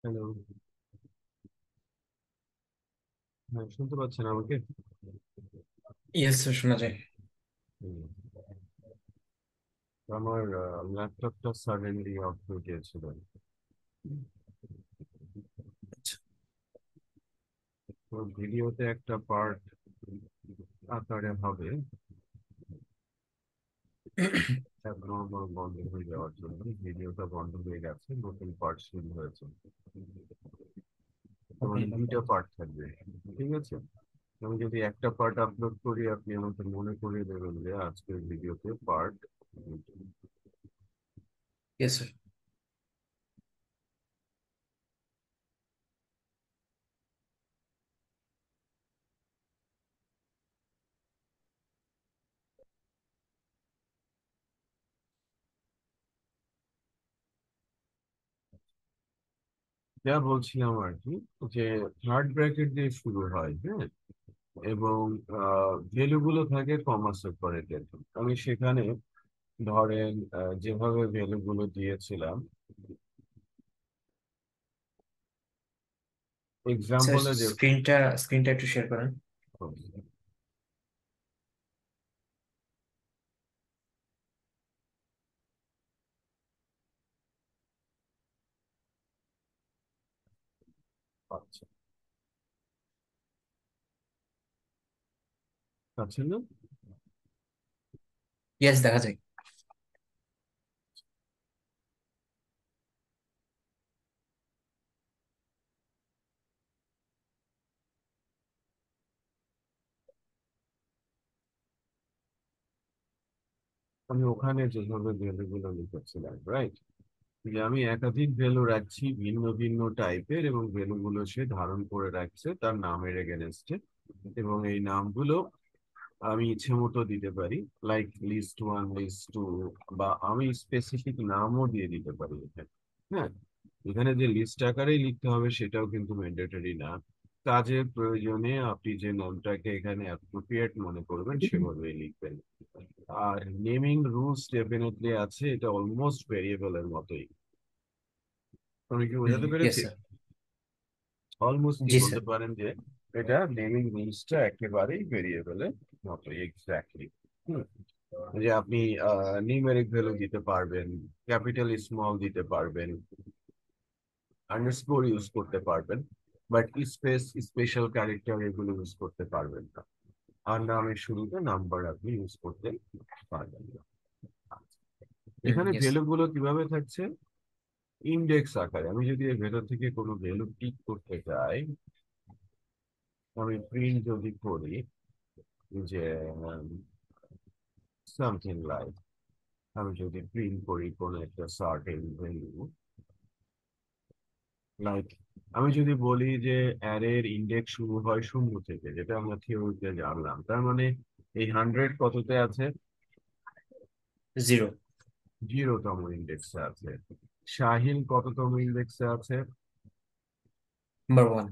Hello. হ্যাঁ, শুনতে পাচ্ছেন আমাকে? ইয়েস স্যার, শোনা যায়। হুম। আমার ল্যাপটপটা সাডেনলি অফ হয়ে গিয়েছিল। আচ্ছা। তো ভিডিওতে একটা পার্ট আকারে হবে নর্মাল বন্ধ হয়ে যাওয়ার জন্য। ভিডিওটা বন্ধ হয়ে গেছে, নতুন পার্ট শুরু হয়েছে। তো ওকে। মানে দুইটা পার্ট থাকবে, ঠিক আছে? আমি যদি একটা পার্ট আপলোড করি, আপনি আমাকে মনে করিয়ে দেবেন যে আজকের ভিডিওতে পার্ট। Yes sir. যা বলছিলাম আর কি, যে থার্ড ব্র্যাকেট দিয়ে শুরু হয়, হ্যাঁ, এবং ভ্যালু গুলো থাকে কমা সেপারেটেড। আমি সেখানে ধরেন যেভাবে ভ্যালু গুলো দিয়েছিলাম স্যার, এক্সাম্পলে যে। স্ক্রিনটা একটু শেয়ার করেন। আচ্ছা, পাচ্ছেন না? ইয়েস, দেখা যায়। আমি ওখানে যেভাবে ভ্যালু গুলো লিখেছিলাম, রাইট, যে আমি একাধিক ভ্যালু রাখছি ভিন্ন ভিন্ন টাইপের, এবং ভ্যালু গুলো সে ধারণ করে রাখছে তার নামের এগেনস্টে। এবং এই নামগুলো আমি ইচ্ছে মতো দিতে পারি, লাইক লিস্ট 1, লিস্ট 2, বা আমি স্পেসিফিক নামও দিয়ে দিতে পারি এখানে। হ্যাঁ, এখানে যে লিস্ট আকারেই লিখতে হবে সেটাও কিন্তু ম্যান্ডেটরি না। কাজের প্রয়োজনে আপনি যে নামটাকে এখানে অ্যাপ্রোপ্রিয়েট মনে করবেন সেভাবেই লিখবেন। আর নেমিং রুলস ডেফিনেটলি আছে, এটা অলমোস্ট ভেরিয়েবলের মতোই। তুমি কি বোঝাতে ইয়েস পেরেছি? স্যার। অলমোস্ট কি জি বলতে স্যার। পারেন যে এটা নেমিং রুলসটা একেবারেই ভেরিয়েবলের মতোই, এক্স্যাক্টলি। যে আপনি নিউমেরিক ভ্যালু দিতে পারবেন, ক্যাপিটাল স্মল দিতে পারবেন, আন্ডারস্কোর ইউজ করতে পারবেন, বাট স্পেস স্পেশাল ক্যারেক্টার এগুলো ইউজ করতে পারবেন না। আর নামের শুরুতে নাম্বার আপনি ইউজ করতে পারবেন না। এখানে ইয়েস। ভ্যালু গুলো কিভাবে থাকছে? ইন্ডেক্স আকারে। আমি যদি এর ভেতর থেকে কোনো ভ্যালু পিক করতে চাই, আমি প্রিন্ট যদি করি যে সামথিং লাইক, আমি যদি প্রিন্ট করি কোনো একটা সার্টেন ভ্যালু, লাইক আমি যদি বলি যে অ্যারের ইন্ডেক্স শুরু হয় 0 থেকে, যেটা আমরা থিওরিতে জানলাম, তার মানে এই 100 কততে আছে? জিরো। 0তম ইন্ডেক্সে আছে। শাহিল কততম ইন্ডেক্সে আছে? Number one.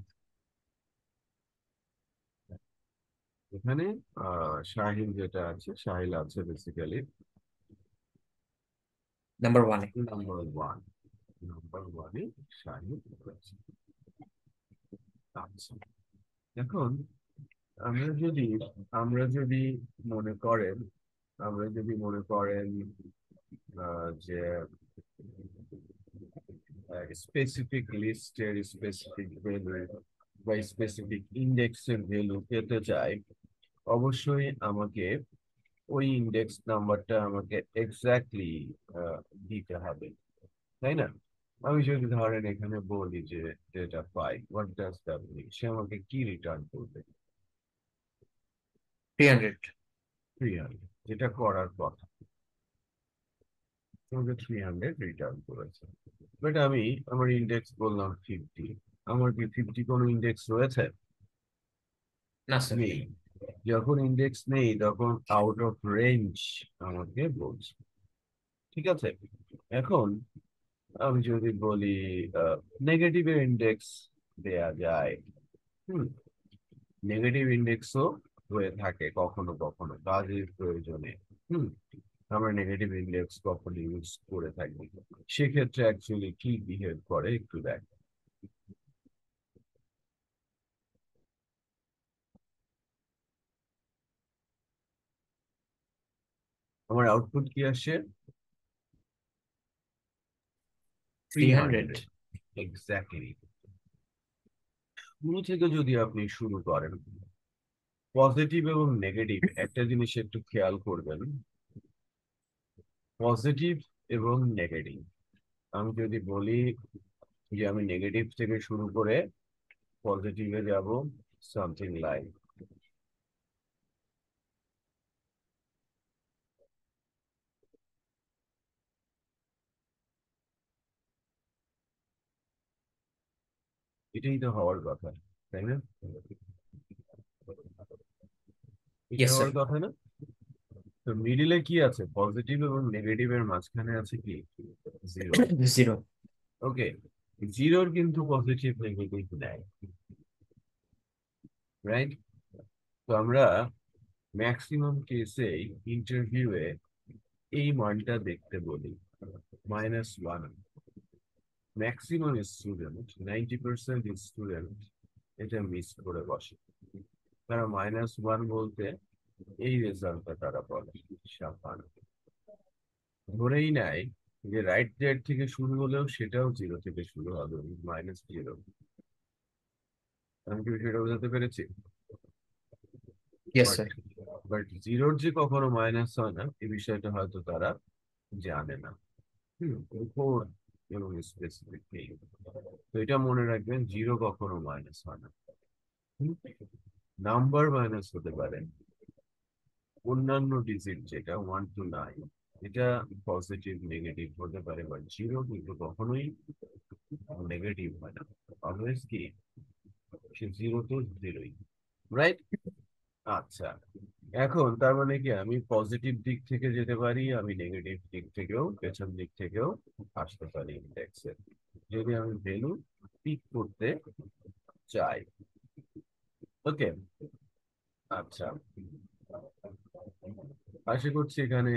এখানে শাহিল যেটা আছে, শাহিল আছে বেসিক্যালি নাম্বার ওয়ানে। নাম্বার 1। নাম্বার 1-এ শাহিল আছে। আচ্ছা, এখন আমরা যদি আমরা যদি মনে করেন আমরা যদি মনে করেন যে স্পেসিফিক লিস্টের স্পেসিফিক ভ্যালু বা স্পেসিফিক ইন্ডেক্সের ভ্যালু পেতে চাই, অবশ্যই আমাকে ওই ইন্ডেক্স নাম্বারটা আমাকে এক্স্যাক্টলি দিতে হবে, তাই না? আমি যদি ধরেন এখানে বলি যে data 5, what does that mean, সে আমাকে কি রিটার্ন করবে? 300। 300, যেটা করার কথা। তোমাকে 300 রিটার্ন করেছে, বাট আমি আমার ইন্ডেক্স বললাম 50। আমার কি 50 কোনো ইন্ডেক্স রয়েছে? না স্যার। নেই। যখন ইন্ডেক্স নেই তখন আউট অফ রেঞ্জ আমাকে বলছে, ঠিক আছে? এখন আমি যদি বলি নেগেটিভের ইন্ডেক্স দেয়া যায়, হুম, নেগেটিভ ইন্ডেক্সও হয়ে থাকে কখনো কখনো কাজের প্রয়োজনে। হুম, আমরা নেগেটিভ ইন্ডেক্স কখনো ইউজ করে থাকি। সেক্ষেত্রে অ্যাকচুয়ালি কি বিহেভ করে একটু দেখ। আমার আউটপুট কি আসে? 300 300 এক্স্যাক্টলি। শুরু থেকে যদি আপনি শুরু করেন, পজিটিভ এবং নেগেটিভ একটা জিনিস একটু খেয়াল করবেন। পজিটিভ এবং নেগেটিভ, আমি যদি বলি যে আমি নেগেটিভ থেকে শুরু করে পজিটিভে যাব, সামথিং লাইক এটাই তো হওয়ার কথা, তাই না? এটা ইয়েস স্যার। হওয়ার কথা না? তো মিডিলে কি আছে? পজিটিভ এবং নেগেটিভ এর মাঝখানে আছে কি? জিরো। 0। ওকে, জিরোর কিন্তু পজিটিভ নেগেটিভ নেয়, রাইট? তো আমরা ম্যাক্সিমাম কেসেই ইন্টারভিউয়ে এই মানটা দেখতে বলি, -1। ম্যাক্সিমাম স্টুডেন্ট, 90% স্টুডেন্ট এটা মিস করে বসে। তারা -1 বলতে এই রেজাল্টটা তারা বলে, সাবধান। ধরেই নেয় যে রাইট সাইড থেকে শুরু হলেও সেটাও জিরো থেকে শুরু হবে, -0। আমি কি বিষয়টা বোঝাতে পেরেছি? Yes but sir. বাট জিরোর যে কখনো মাইনাস হয় না, এই বিষয়টা হয়তো তারা জানে না। উপর এবং স্পেসিফিক নেই। তো এটা মনে রাখবেন, জিরো কখনো মাইনাস হয় না। নাম্বার মাইনাস হতে পারে অন্যান্য ডিজিট, যেটা 1 to 9, এটা পজিটিভ নেগেটিভ হতে পারে, বা জিরো কিন্তু কখনোই নেগেটিভ হয় না। অলওয়েজ কি, সে জিরো তো জিরোই, রাইট? আচ্ছা, এখন তার মানে কি, আমি পজিটিভ দিক থেকে যেতে পারি, আমি নেগেটিভ দিক থেকেও, পেছন দিক থেকেও আসতে পারি ইন্ডেক্সের, যদি আমি ভ্যালু পিক করতে চাই। ওকে, আচ্ছা, আশা করছি এখানে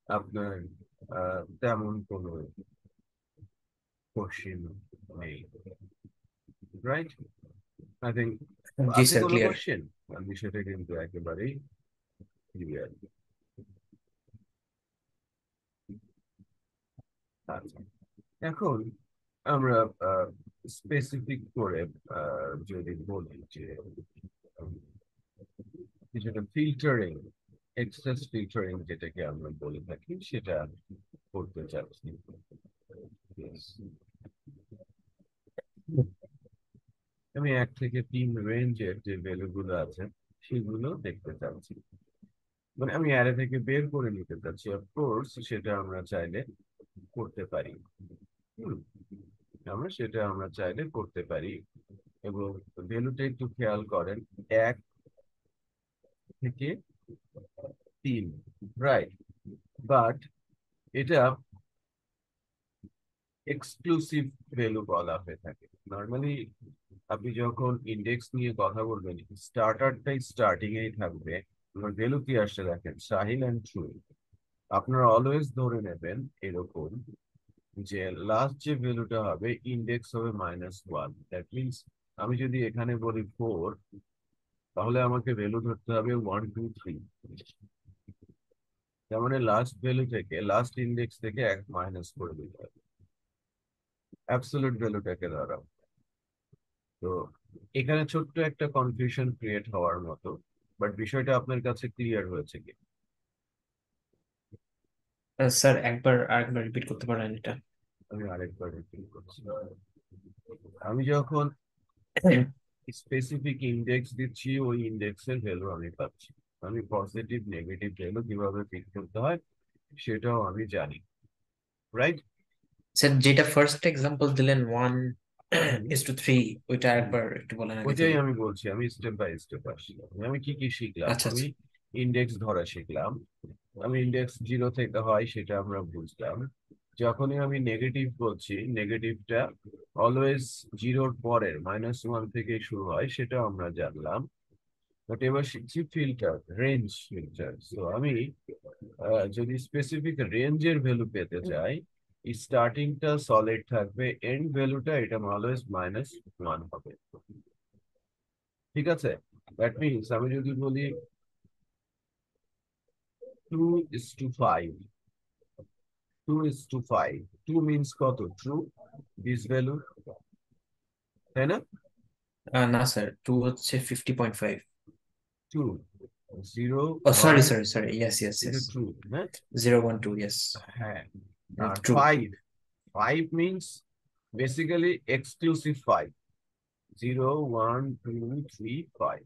আপনার তেমন কোনো কোশ্চেন নেই, রাইট? আই থিঙ্ক জি আছে স্যার, কোনো ক্লিয়ার। কোশ্চেন? বিষয়টা কিন্তু একেবারেই ক্লিয়ার। আচ্ছা, এখন আমরা স্পেসিফিক করে যদি বলি যে উম, কিছুটা ফিল্টারিং, এক্সেস ফিল্টারিং যেটাকে আমরা বলে থাকি, সেটা করতে চাচ্ছি। Yes. আমি 1 থেকে 3 রেঞ্জের যে ভ্যালু গুলো আছে সেগুলো দেখতে চাচ্ছি, মানে আমি অ্যারে থেকে বের করে নিতে চাচ্ছি। অফকোর্স সেটা আমরা চাইলে করতে পারি। হুম, আমরা চাইলে করতে পারি, এবং ভ্যালুটা একটু খেয়াল করেন, 1 থেকে 3, রাইট? বাট এটা এক্সক্লুসিভ ভ্যালু বলা হয়ে থাকে নর্মালি। আপনি যখন ইন্ডেক্স নিয়ে কথা বলবেন, স্টার্টারটাই স্টার্টিং এই থাকবে। ভ্যালু কি আসছে দেখেন, সাহিল অ্যান্ড ট্রু। আপনারা অলওয়েজ ধরে নেবেন এরকম যে লাস্ট যে ভ্যালুটা হবে, ইন্ডেক্স হবে -1। দ্যাট মিনস আমি যদি এখানে বলি 4, তাহলে আমাকে ভ্যালু ধরতে হবে 1 2 3। তার মানে লাস্ট ভ্যালু থেকে, লাস্ট ইন্ডেক্স থেকে 1 মাইনাস করে দিতে হবে, অ্যাবসলিউট ভ্যালুটাকে ধরা। তো এখানে ছোট্ট একটা কনফিউশন ক্রিয়েট হওয়ার মতো, বাট বিষয়টা আপনার কাছে ক্লিয়ার হয়েছে কি? স্যার, আরেকবার রিপিট করতে পারেন এটা? আমি আরেকবার রিপিট করছি। আমি যখন স্পেসিফিক ইন্ডেক্স দিচ্ছি, ওই ইন্ডেক্সের ভ্যালু আমি পাচ্ছি। আমি পজিটিভ নেগেটিভ ভ্যালু কিভাবে পিক করতে হয় সেটাও আমি জানি, রাইট? স্যার, যেটা ফার্স্ট এক্সাম্পল দিলেন 1:3, ওইটা আরেকবার একটু বলেন আগে ওইটাই থেকে। আমি বলছি, আমি স্টেপ বাই স্টেপ আসছি। আমি কি কি শিখলাম, আচ্ছা আমি আচ্ছা। ইন্ডেক্স ধরা শিখলাম। আমি ইন্ডেক্স জিরো থেকে হয় সেটা আমরা বুঝলাম। যখনই আমি নেগেটিভ বলছি, নেগেটিভটা অলওয়েজ জিরোর পরের -1 থেকে শুরু হয়, সেটা আমরা জানলাম। বাট এবার শিখছি ফিল্টার, রেঞ্জ ফিল্টার। তো আমি যদি স্পেসিফিক রেঞ্জের ভ্যালু পেতে চাই, স্টার্টিংটা সলিড থাকবে, এন্ড ভ্যালুটা এটা অলওয়েজ -1 হবে। ঠিক আছে? দ্যাট মিনস আমি যদি বলি 2:5, 2:5, 2 means কত? True, this value, তাই না? না স্যার, 2 হচ্ছে 50.5। 2, 0, ও sorry 1, sorry sorry, yes yes এটা ইয়েস, true, হ্যাঁ? 012, ইয়েস, হ্যাঁ, আর ট্রু। 5 means basically exclusive 5, 0, 1, 2, 3, 5।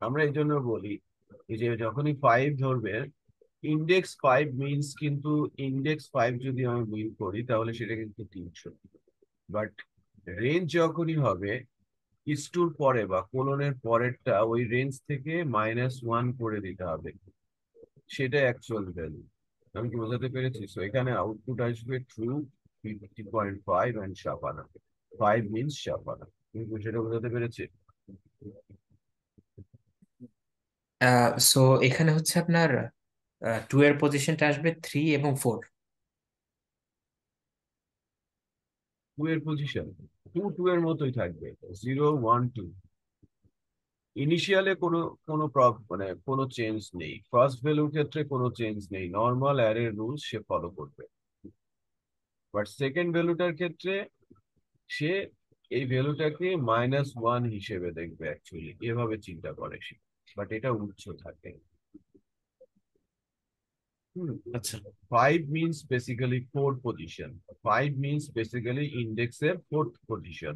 আমরা এই জন্য বলি এই যে যখনই 5 ধরবে, ইন্ডেক্স 5 মিনস কিন্তু ইন্ডেক্স 5 যদি আমি মিন করি তাহলে সেটা কিন্তু 300। বাট রেঞ্জ যখনই হবে, ইস্টুর পরে বা কোলনের পরেরটা ওই রেঞ্জ থেকে -1 করে দিতে হবে, সেটা অ্যাকচুয়াল ভ্যালু। আমি কি বোঝাতে পেরেছি? সো এখানে আউটপুট আসবে ট্রু 50.5 অ্যান্ড শাপানা, 5 মিনস শাপানা। তুমি কি সেটা বোঝাতে পেরেছি? সো এখানে হচ্ছে আপনার 2 এর পজিশনটা আসবে 3 এবং 4। 2 এর পজিশন 2 2 এর মতোই থাকবে, 0, 1, 2। ইনিশিয়ালে কোনো মানে কোনো চেঞ্জ নেই, ফার্স্ট ভ্যালুর ক্ষেত্রে কোনো চেঞ্জ নেই, নর্মাল অ্যারে রুলস সে ফলো করবে। বাট সেকেন্ড ভ্যালুটার ক্ষেত্রে সে এই ভ্যালুটাকে -1 হিসেবে দেখবে, অ্যাকচুয়ালি এভাবে চিন্তা করে সে, বাট এটা উচ্চ থাকে। আচ্ছা। 5 means basically fourth position, 5 means basically ইন্ডেক্সের ফোর্থ পজিশন।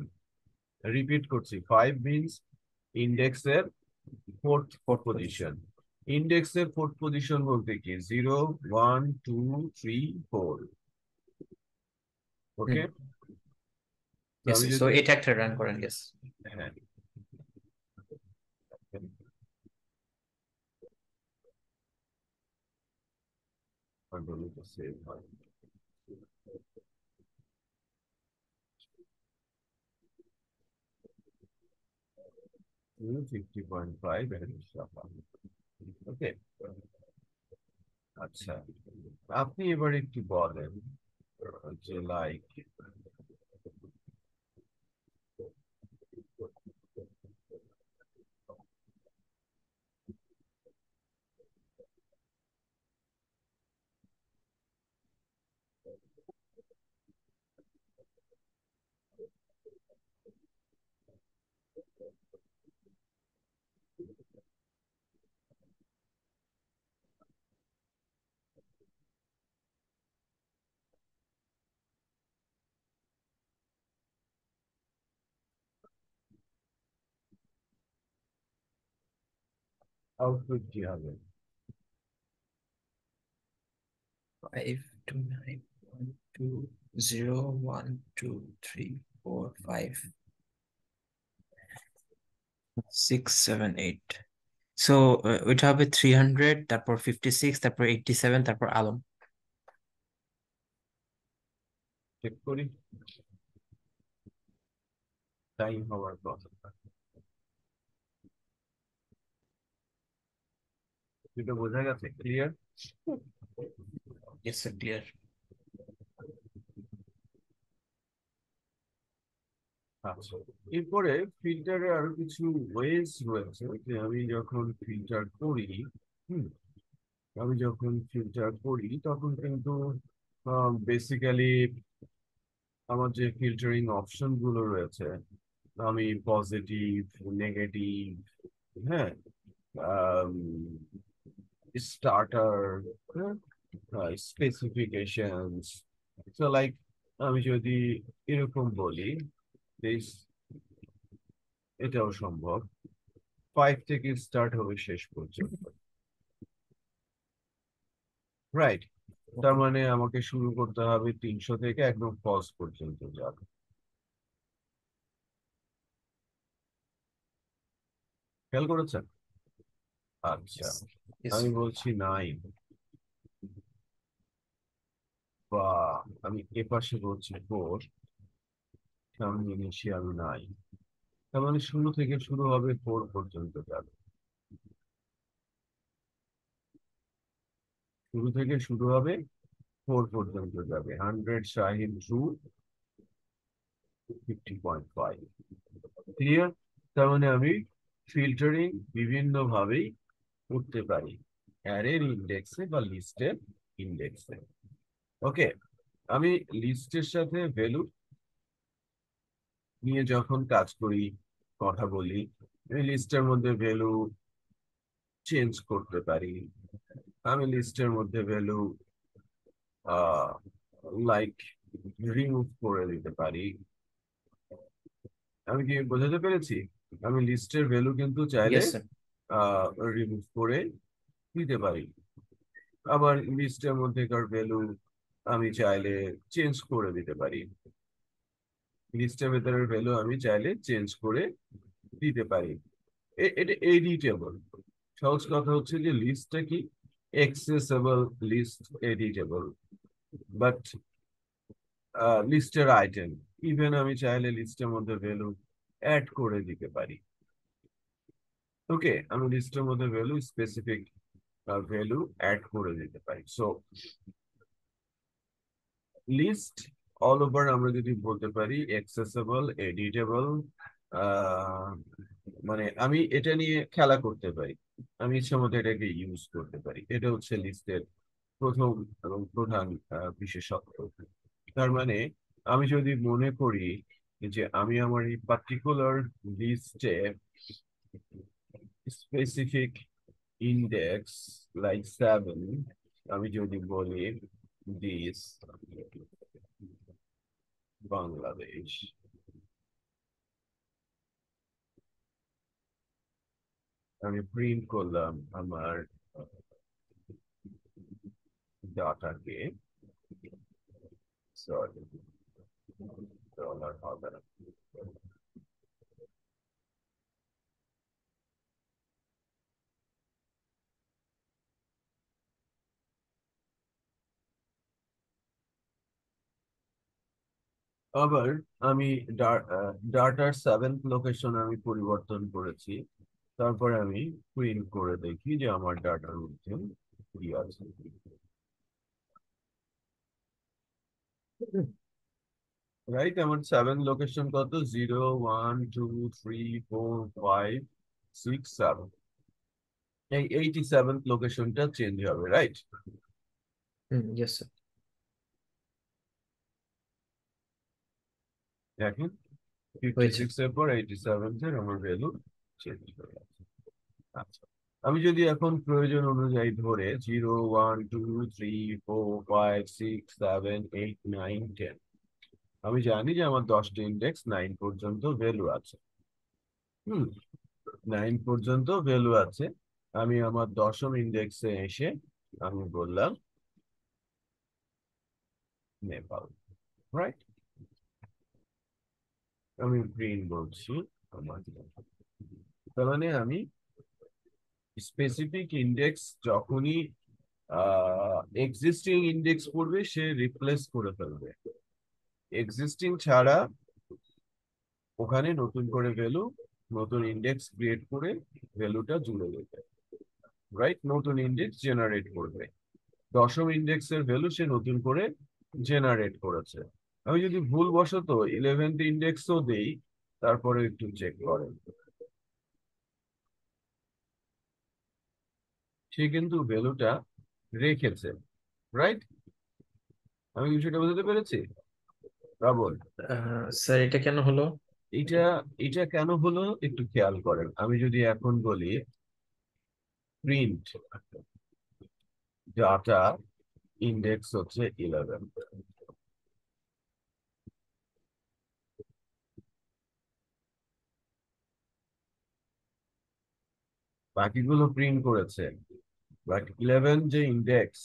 রিপিট করছি, 5 means ইন্ডেক্সের ফোর্থ ফোর্থ পজিশন। পজিশন। ইন্ডেক্সের ফোর্থ পজিশন বলতে কি? 0, 1, 2, 3, 4। হুম, ওকে, তো ইয়েস, আমি সো যদি, এটা একটা রান করেন, ইয়েস। হ্যাঁ, কন্ট্রোলটা সেভ হয়। 50.5 ওকে। আচ্ছা, আপনি এবার একটু বলেন যে লাইক আউটপুট কি হবে? 5 2 9 1 2 0 1 2 3 4 5 6 7 8। সো ওইটা হবে 300, তারপর 56, তারপর 87, তারপর আলম। চেক করি টাইম হওয়ার কথা। এটা বোঝা গেছে? ক্লিয়ার? Yes sir, clear. আচ্ছা, এরপরে ফিল্টারে আরো কিছু ওয়েজ রয়েছে যে আমি যখন ফিল্টার করি, হুম, আমি যখন ফিল্টার করি তখন কিন্তু বেসিক্যালি আমার যে ফিল্টারিং অপশন গুলো রয়েছে, আমি পজিটিভ, নেগেটিভ, হ্যাঁ, স্টার্টার, স্পেসিফিকেশনস, সো লাইক আমি যদি এরকম বলি, this, এটাও সম্ভব, 5 থেকে স্টার্ট হবে শেষ পর্যন্ত, রাইট? তার ওকে। মানে আমাকে শুরু করতে হবে 300 থেকে একদম পজ পর্যন্ত যাবে। খেয়াল করেছেন? আচ্ছা, ইয়েস ইয়েস। আমি বলছি 9, বা আমি এপাশে বলছি 4, আমি ইনিশিয়াল 9, তার মানে শুরু থেকে শুরু হবে 4 পর্যন্ত যাবে। শুরু থেকে শুরু হবে 4 পর্যন্ত যাবে, 100 শাহিদ ট্রু, 50.5। ক্লিয়ার? তার মানে আমি ফিল্টারিং বিভিন্ন ভাবেই করতে পারি। অ্যারের ইন্ডেক্সে বা লিস্টের ইন্ডেক্সে। ওকে, আমি লিস্টের সাথে ভ্যালু নিয়ে যখন কাজ করি, কথা বলি, আমি লিস্টের মধ্যে ভ্যালু চেঞ্জ করতে পারি। আমি লিস্টের মধ্যে ভ্যালু লাইক রিমুভ করে দিতে পারি। আমি কি বোঝাতে পেরেছি? আমি লিস্টের ভ্যালু কিন্তু চাইলে ইয়েস স্যার। রিমুভ করে দিতে পারি। আবার লিস্টের মধ্যেকার ভ্যালু আমি চাইলে চেঞ্জ করে দিতে পারি। লিস্টের ভেতরের ভ্যালু আমি চাইলে চেঞ্জ করে দিতে পারি। এটা এডিটেবল। সহজ কথা হচ্ছে যে লিস্টটা কি এক্সেসেবল, লিস্ট এডিটেবল, বাট লিস্টের আইটেম ইভেন আমি চাইলে লিস্টের মধ্যে ভ্যালু অ্যাড করে দিতে পারি। ওকে, আমি লিস্টের মধ্যে ভ্যালু স্পেসিফিক ভ্যালু অ্যাড করে দিতে পারি। সো লিস্ট অল ওভার আমরা যদি বলতে পারি এক্সেসেবল, এডিটেবল, মানে আমি এটা নিয়ে খেলা করতে পারি, আমি ইচ্ছা মতো এটাকে ইউজ করতে পারি। এটা হচ্ছে লিস্টের প্রথম এবং প্রধান বিশেষত্ব। তার মানে আমি যদি মনে করি যে আমি আমার এই পার্টিকুলার লিস্টে স্পেসিফিক ইন্ডেক্স লাইক 7, আমি যদি বলি দিস বাংলাদেশ, আমি প্রিন্ট করলাম আমার ডাটাকে, সরি ডলার হবে না। আবার আমি ডাটার 7th লোকেশন আমি পরিবর্তন করেছি, তারপরে আমি প্রিন্ট করে দেখি যে আমার ডাটার মধ্যে কি আছে। রাইট, আমার 7 লোকেশন কত? 0 1 2 3 4 5 6 7। এই 87th লোকেশনটা চেঞ্জ হবে, রাইট? Yes sir. দেখেন, ফিফটি হয়েছে। সিক্স এর পর 87 এর আমার ভ্যালু চেঞ্জ হয়ে গেছে। আচ্ছা, আমি যদি এখন প্রয়োজন অনুযায়ী ধরে 0 1 2 3 4 5 6 7 8 9 10, আমি জানি যে আমার 10টা ইন্ডেক্স 9 পর্যন্ত ভ্যালু আছে। হুম, 9 পর্যন্ত ভ্যালু আছে। আমি আমার দশম ইন্ডেক্সে এসে আমি বললাম নেপাল, রাইট? আমি প্রিন্ট বলছি আমার, তার মানে আমি স্পেসিফিক ইন্ডেক্স যখনই এক্সিস্টিং ইন্ডেক্স পড়বে সে রিপ্লেস করে ফেলবে। এক্সিস্টিং ছাড়া ওখানে নতুন করে ভ্যালু, নতুন ইন্ডেক্স ক্রিয়েট করে ভ্যালুটা জুড়ে দেবে, রাইট? নতুন ইন্ডেক্স জেনারেট করবে। দশম ইন্ডেক্সের ভ্যালু সে নতুন করে জেনারেট করেছে। আমি যদি ভুলবশত 11th ইন্ডেক্সও দেই, তারপরে একটু চেক করেন, সে কিন্তু ভ্যালুটা রেখেছে, রাইট? আমি বিষয়টা বুঝতে পেরেছি, রাবণ? স্যার এটা কেন হলো? এটা এটা কেন হলো একটু খেয়াল করেন। আমি যদি এখন বলি প্রিন্ট ডাটা ইন্ডেক্স হচ্ছে 11, বাকিগুলো প্রিন্ট করেছে, বাট 11 যে ইন্ডেক্স,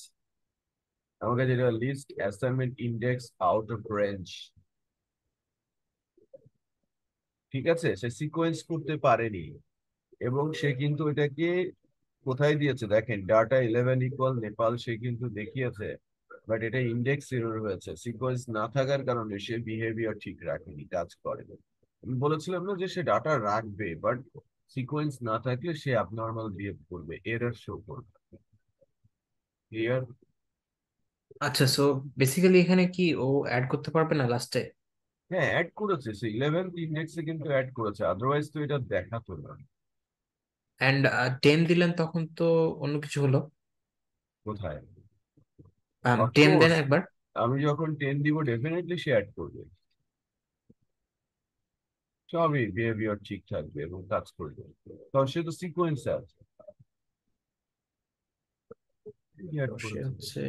আমাকে যেটা list assignment index out of range, ঠিক আছে, সে সিকোয়েন্স করতে পারেনি। এবং সে কিন্তু এটাকে কোথায় দিয়েছে দেখেন, ডাটা 11 = নেপাল, সে কিন্তু দেখিয়েছে, বাট এটা ইন্ডেক্স এরর হয়েছে। সিকোয়েন্স না থাকার কারণে সে বিহেভিয়ার ঠিক রাখেনি, কাজ করেনি। আমি বলেছিলাম না যে সে ডাটা রাখবে, বাট সিকোয়েন্স না থাকলে সে অ্যাবনর্মাল বিহেভ করবে, এরর শো করবে। ক্লিয়ার? আচ্ছা, সো বেসিক্যালি এখানে কি ও অ্যাড করতে পারবে না লাস্টে? হ্যাঁ, অ্যাড করেছে, সে 11th ইন্ডেক্সে কিন্তু অ্যাড করেছে, আদারওয়াইজ তো এটা দেখাতো না। অ্যান্ড 10 দিলেন তখন তো অন্য কিছু হলো। কোথায়? 10 দেন অফকোর্স, একবার। আমি যখন 10 দিব ডেফিনেটলি সে অ্যাড করবে। সবই বিহেভিয়ার ঠিক থাকবে এবং কাজ করবে। কারণ সে তো সিকোয়েন্সে আছে। অ্যাড তো সে করেছে, হচ্ছে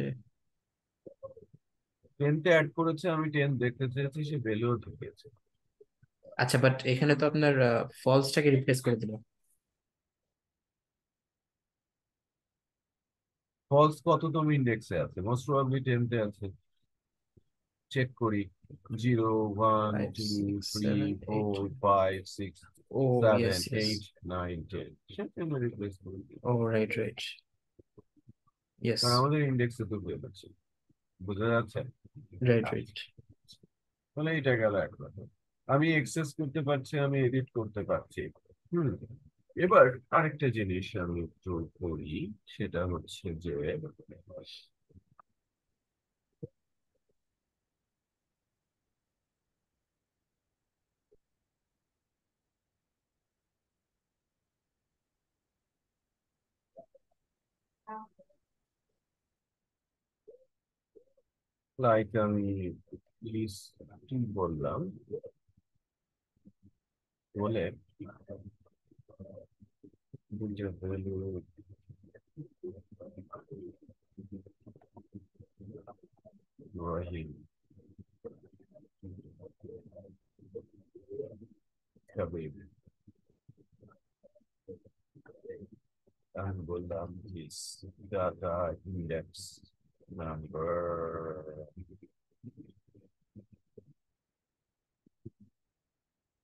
10 তে অ্যাড করেছে, আমি 10 দেখতে চেয়েছি, সে ভ্যালুও ঢুকিয়েছে। আচ্ছা, বাট এখানে তো আপনার ফলসটাকে রিপ্লেস করে দিল। ফলস কততম ইন্ডেক্সে আছে? মোস্ট প্রবাবলি 10 তে আছে। চেক করি। 0, 1, ফাইভ 2, সিক্স 3, সেভেন এইট 4, 5, 6, ও ইয়েস 7, ইয়েস। 8, 9, 10, সে 10 রিপ্লেস করে দিই। ও রাইট রাইট। ইয়েস। কারণ আমাদের ইন্ডেক্সে তো পেয়ে যাচ্ছে, বোঝা যাচ্ছে। Right right. আচ্ছা, তাহলে এটা গেল এক কথা। আমি এক্সেস করতে পারছি, আমি এডিট করতে পারছি। হুম। এবার আরেকটা জিনিস আমি একটু করি, সেটা হচ্ছে যে লাইক আমি লিস্ট বললাম, বলে বুঝে ফেলু রহিম কবির, আমি বললাম this data index number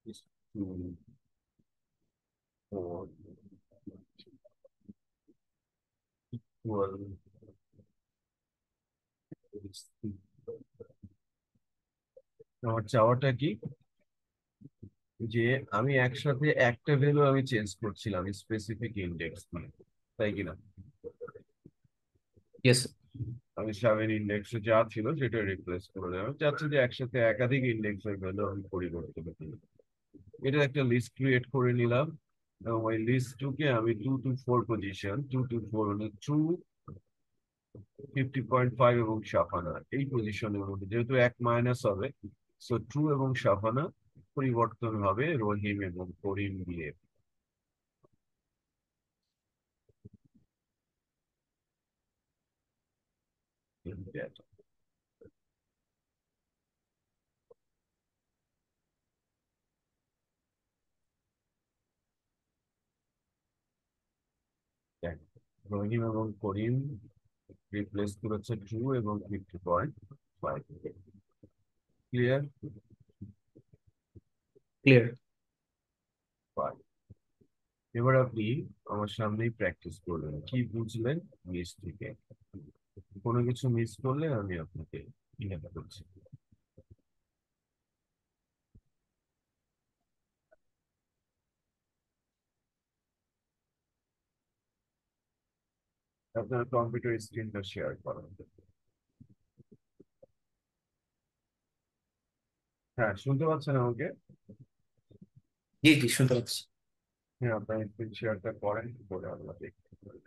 is 2, 4 equal is 3। আমার চাওয়াটা কি, যে আমি একসাথে একটা ভ্যালু আমি চেঞ্জ করছিলাম স্পেসিফিক ইন্ডেক্স দিয়ে, তাই কিনা? ইয়েস। আমি 7 ইন্ডেক্সে যা ছিল সেটা রিপ্লেস করে দেবো, চাচ্ছি যে একসাথে একাধিক ইন্ডেক্সের ভ্যালু আমি পরিবর্তন করি। এটা একটা লিস্ট ক্রিয়েট করে নিলাম, এবং ওই লিস্ট টুকে আমি 2 to 4 পজিশন, 2 to 4 মানে ট্রু, 50.5 এবং সাফানা, এই পজিশনের মধ্যে যেহেতু এক মাইনাস হবে, সো ট্রু এবং সাফানা পরিবর্তন হবে রহিম এবং করিম দিয়ে। রহিম এবং করিম রিপ্লেস করেছে ট্রু এবং 50.5। ক্লিয়ার? ক্লিয়ার। এবার আপনি আমার সামনেই প্র্যাকটিস করবেন, কি বুঝলেন মিস থেকে। কোনো কিছু মিস করলে আমি আপনাকে ইমেল করছি। আপনার কম্পিউটার স্ক্রিনটা শেয়ার করেন। হ্যাঁ, শুনতে পাচ্ছেন আমাকে? জি জি শুনতে পাচ্ছি। হ্যাঁ, আপনার স্ক্রিন শেয়ারটা করেন, করে আমরা দেখতে পারি।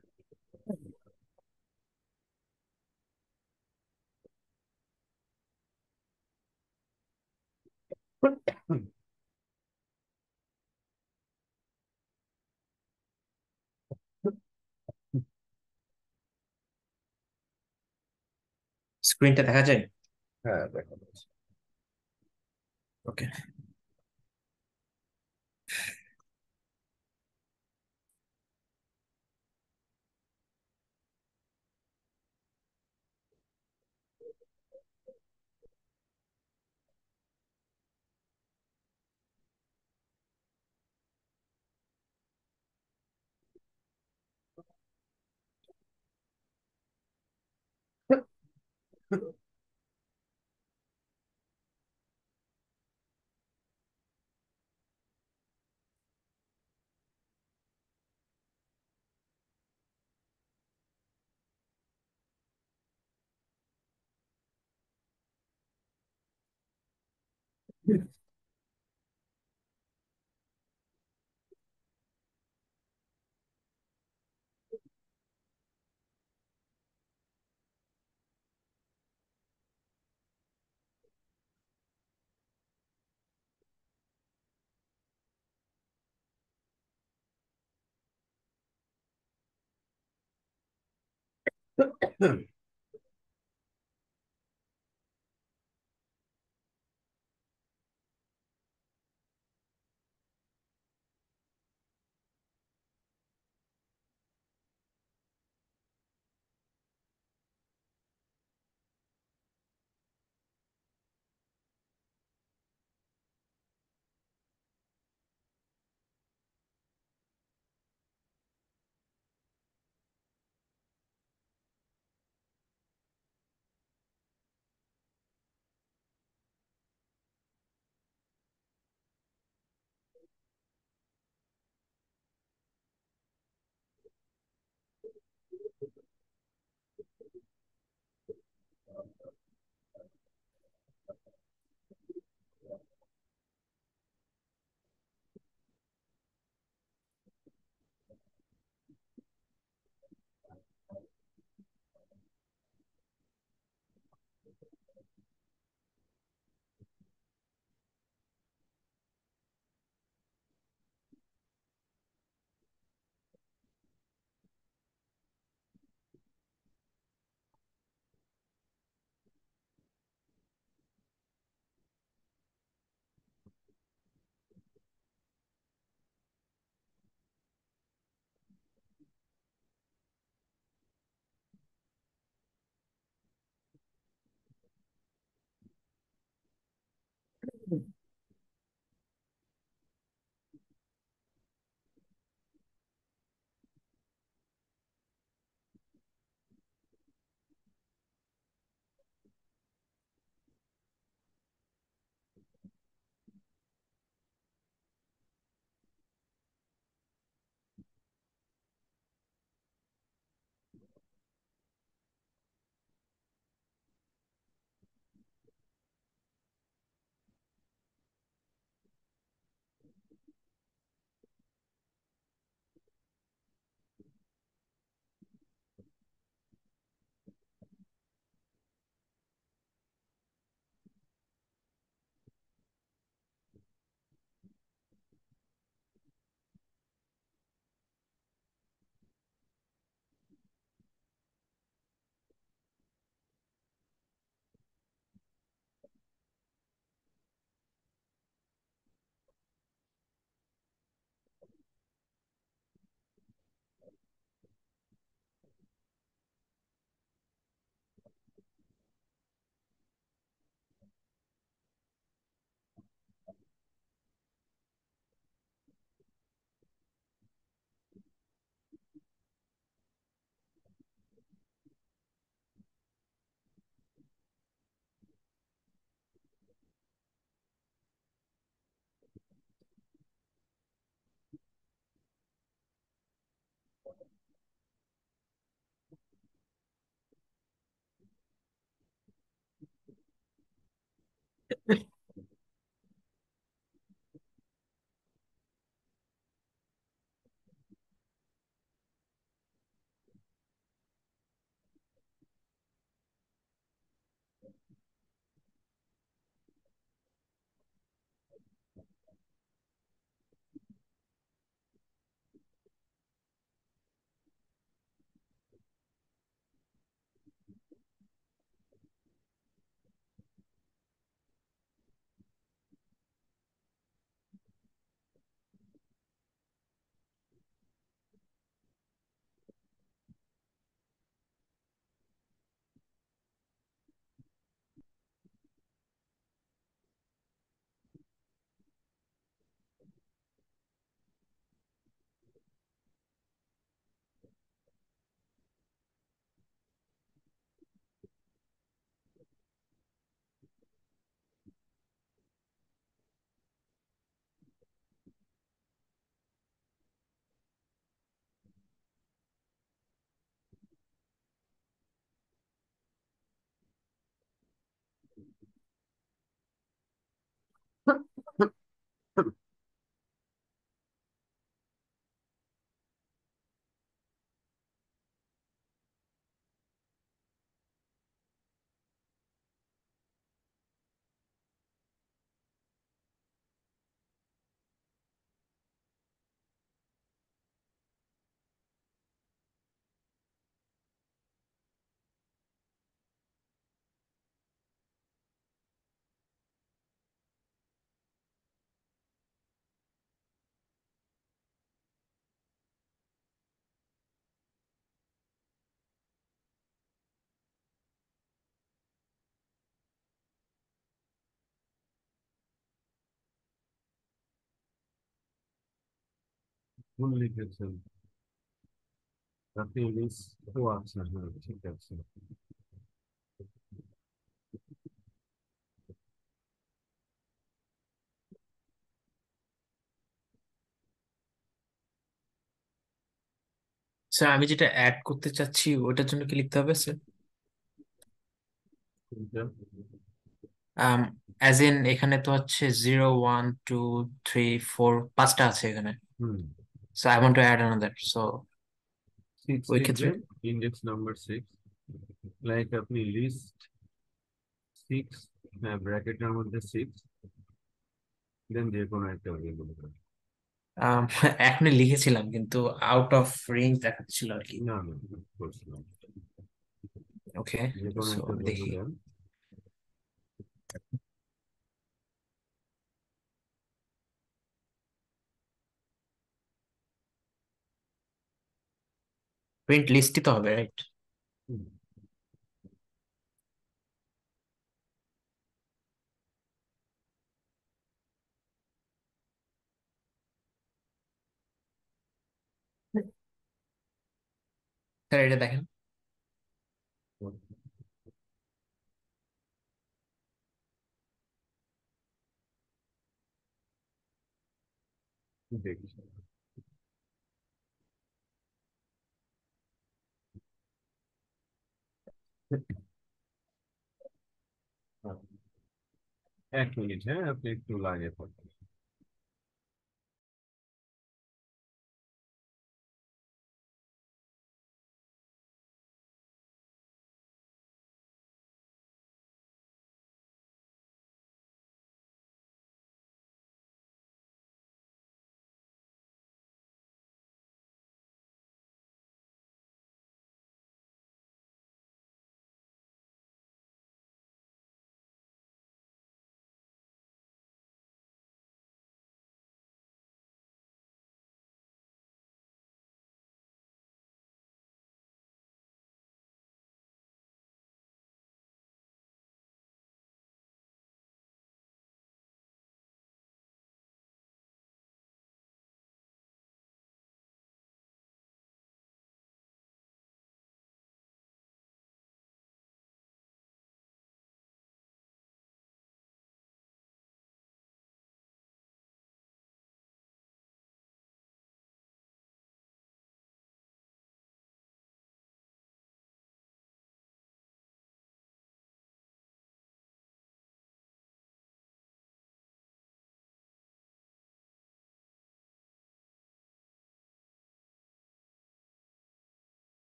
স্ক্রিনটা দেখা যায়? হ্যাঁ, দেখা যাচ্ছে। ওকে। ভুল লিখেছেন। আপনি লিস্ট, ও আচ্ছা, হ্যাঁ ঠিক আছে। স্যার আমি যেটা অ্যাড করতে চাচ্ছি ওটার জন্য কি লিখতে হবে স্যার? কোনটা? অ্যাজ ইন এখানে তো হচ্ছে 0 1 2 3 4 পাঁচটা আছে এখানে। হুম। So I want to add another, so six ওই ক্ষেত্রে লিখবেন, ইন্ডেক্স নাম্বার সিক্স। লাইক আপনি লিস্ট সিক্স, হ্যাঁ ব্র্যাকেটের মধ্যে সিক্স, দেন যে কোনো একটা ভেরিয়েবল। এখনই লিখেছিলাম কিন্তু আউট অফ রেঞ্জ দেখাচ্ছিল আর কি। না না, করছিলাম। ওকে, যে কোনো সো একটা আমি ভ্যালু দেখি। দেন। প্রিন্ট লিস্টই তো হবে, রাইট? হুম, স্যার এটা দেখেন। দেখছি। এক মিনিট, হ্যাঁ আপনি একটু লাইনে থাকুন।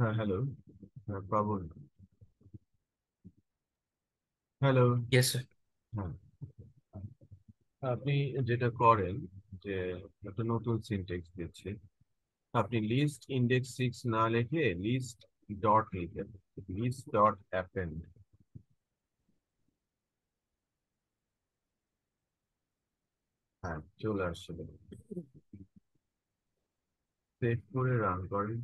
হ্যাঁ, হ্যালো। হ্যাঁ, পাবন। হ্যালো। Yes sir. হ্যাঁ, আপনি যেটা করেন যে একটা নতুন সিনট্যাক্স দিচ্ছি। আপনি লিস্ট ইন্ডেক্স 6 না লিখে লিস্ট ডট লিখেন। List dot append. হ্যাঁ, চলে আসছে। সেভ করে রান করেন।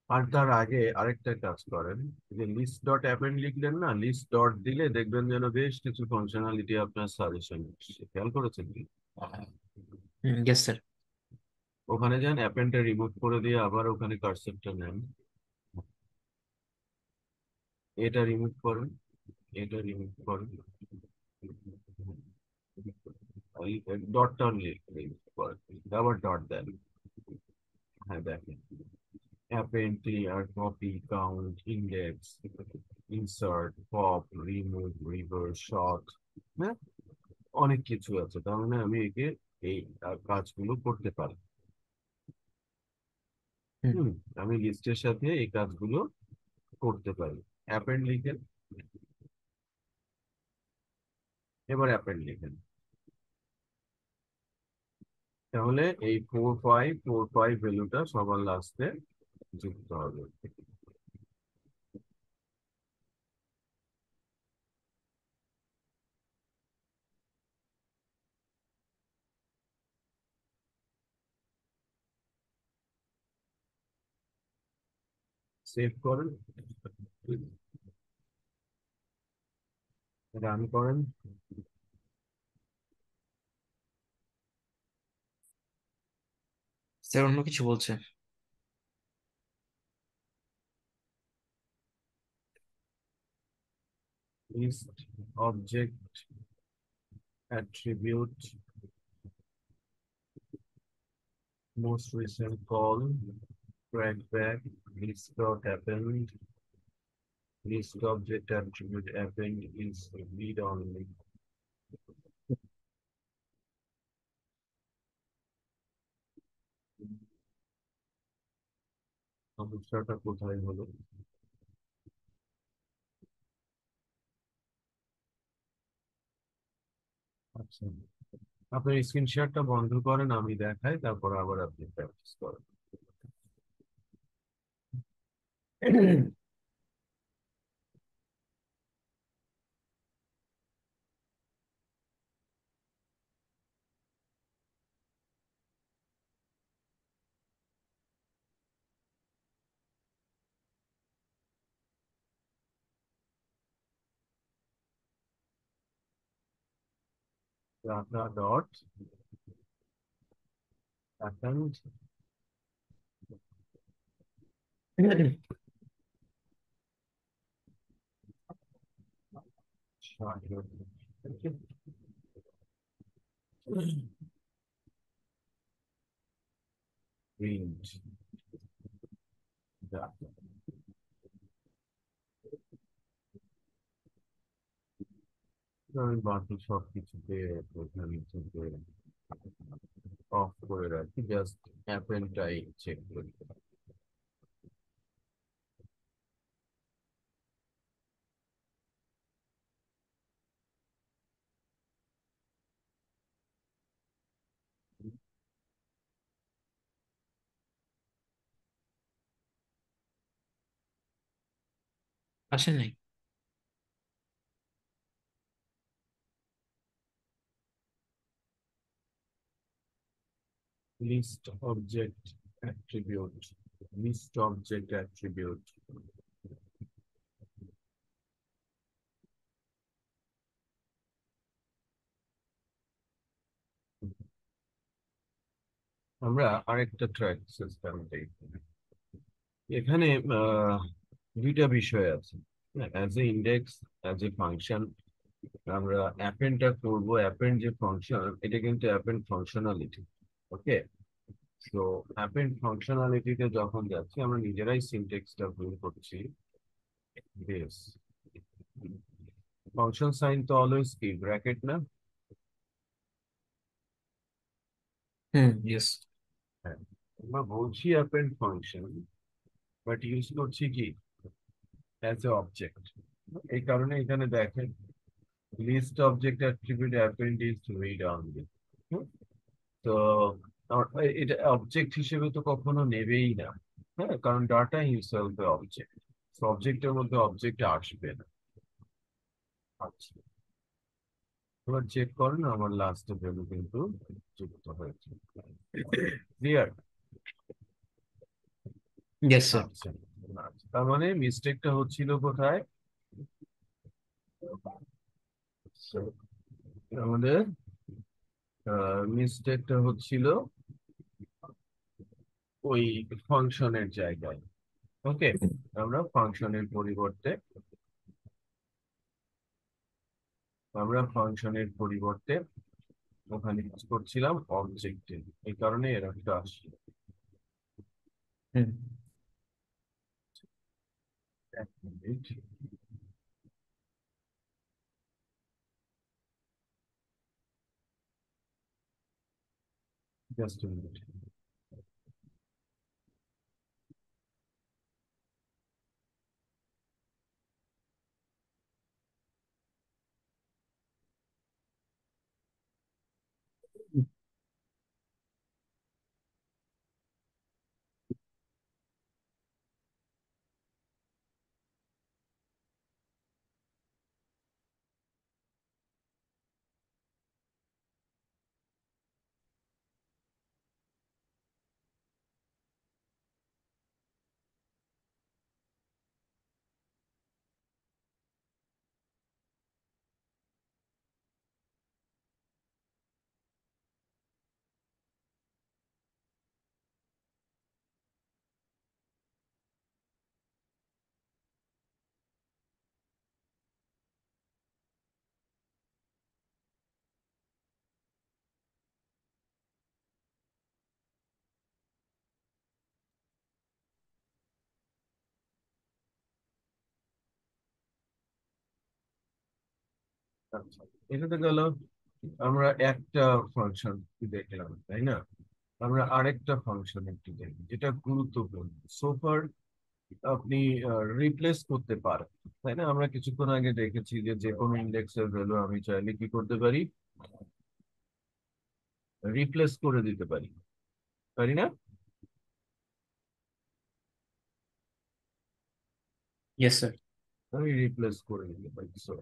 আর তার আগে আরেকটা কাজ করেন, যে লিস্ট ডট অ্যাপেন্ড লিখলেন না, লিস্ট ডট দিলে দেখবেন যেন বেশ কিছু ফাংশনালিটি আপনার সাজেশন খেয়াল করেছেন কি? Yes sir. ওখানে যান, অ্যাপেন্ডটা রিমুভ করে দিয়ে আবার ওখানে কার্সরটা নেন। এটা রিমুভ করেন, এটা রিমুভ করেন, ডটটা রিমুভ করেন, আবার ডট দেন। হ্যাঁ, দেখেন append, clear, copy, count, index, insert, pop, remove, reverse, sort. হ্যাঁ, অনেক কিছু আছে। তার মানে আমি একে এই কাজগুলো করতে পারি। হুম। হুম, আমি লিস্টের সাথে এই কাজগুলো করতে পারি। অ্যাপেন্ড লিখেন, এবার অ্যাপেন্ড লিখেন। তাহলে এই 4545 ভ্যালুটা সবার লাস্টে যুক্ত হবে। সেভ করেন, রান করেন। স্যার অন্য কিছু বলছে। List object attribute most recent call, trackback, list dot append, list object attribute append is read only. সমস্যাটা কোথায় হলো? আচ্ছা, আপনার স্ক্রিন শেয়ারটা বন্ধ করেন, আমি দেখাই, তারপর আবার আপনি প্র্যাকটিস করেন। data dot append print data। আমি বাকি সব কিছুতে ওখানে থেকে অফ করে রাখি, জাস্ট অ্যাপেন্ডটাই চেক করি। আসে নাই। List object attribute, list object attribute. আমরা আরেকটা ট্র্যাক সিস্টেম দেখি। এখানে আহ, দুইটা বিষয় আছে। As a index, as a function আমরা অ্যাপেন্ডটা করব। অ্যাপেন্ড যে ফাংশন, এটা কিন্তু অ্যাপেন্ড ফাংশনালিটি। ওকে, তো অ্যাপেন্ড ফাংশনালিটিতে যখন যাচ্ছি, আমরা নিজেরাই সিনট্যাক্সটা ভুল করছি। বেশ, ফাংশন সাইন তো অলওয়েজ কি ব্র্যাকেট না? হুম, ইয়েস। হ্যাঁ, আমরা বলছি অ্যাপেন্ড ফাংশন, বাট ইউজ করছি কি অ্যাজ এ অবজেক্ট। এই কারণে এখানে দেখেন list object attribute append is read only. তো এটা অবজেক্ট হিসেবে তো কখনো নেবেই না, হ্যাঁ, কারণ ডাটা হিমসেলফ অবজেক্ট, অবজেক্টের মধ্যে অবজেক্ট আসবে না। আচ্ছা, এবার চেক করেন আমার লাস্ট ভ্যালু কিন্তু যুক্ত হয়েছে। ক্লিয়ার? Yes sir. আচ্ছা, আচ্ছা, তার মানে মিস্টেকটা হচ্ছিল কোথায়? আমাদের মিস্টেকটা হচ্ছিল ওই ফাংশনের জায়গায়। ওকে, আমরা ফাংশনের পরিবর্তে ওখানে কাজ করছিলাম অবজেক্টে, এই কারণে এরকমটা আসছে। হুম। এক মিনিট, জাস্ট মিনিট। আচ্ছা, এটা তো গেল আমরা একটা ফাংশন দেখলাম, তাই না? আমরা আরেকটা ফাংশন একটু দেখি যেটা গুরুত্বপূর্ণ। সোফার আপনি রিপ্লেস করতে পারেন, তাই না? আমরা কিছুক্ষণ আগে দেখেছি যে যে কোনো ইন্ডেক্সের ভ্যালু আমি চাইলে কি করতে পারি, রিপ্লেস করে দিতে পারি, পারি না? Yes sir. আমি রিপ্লেস করে দিতে পারি। So,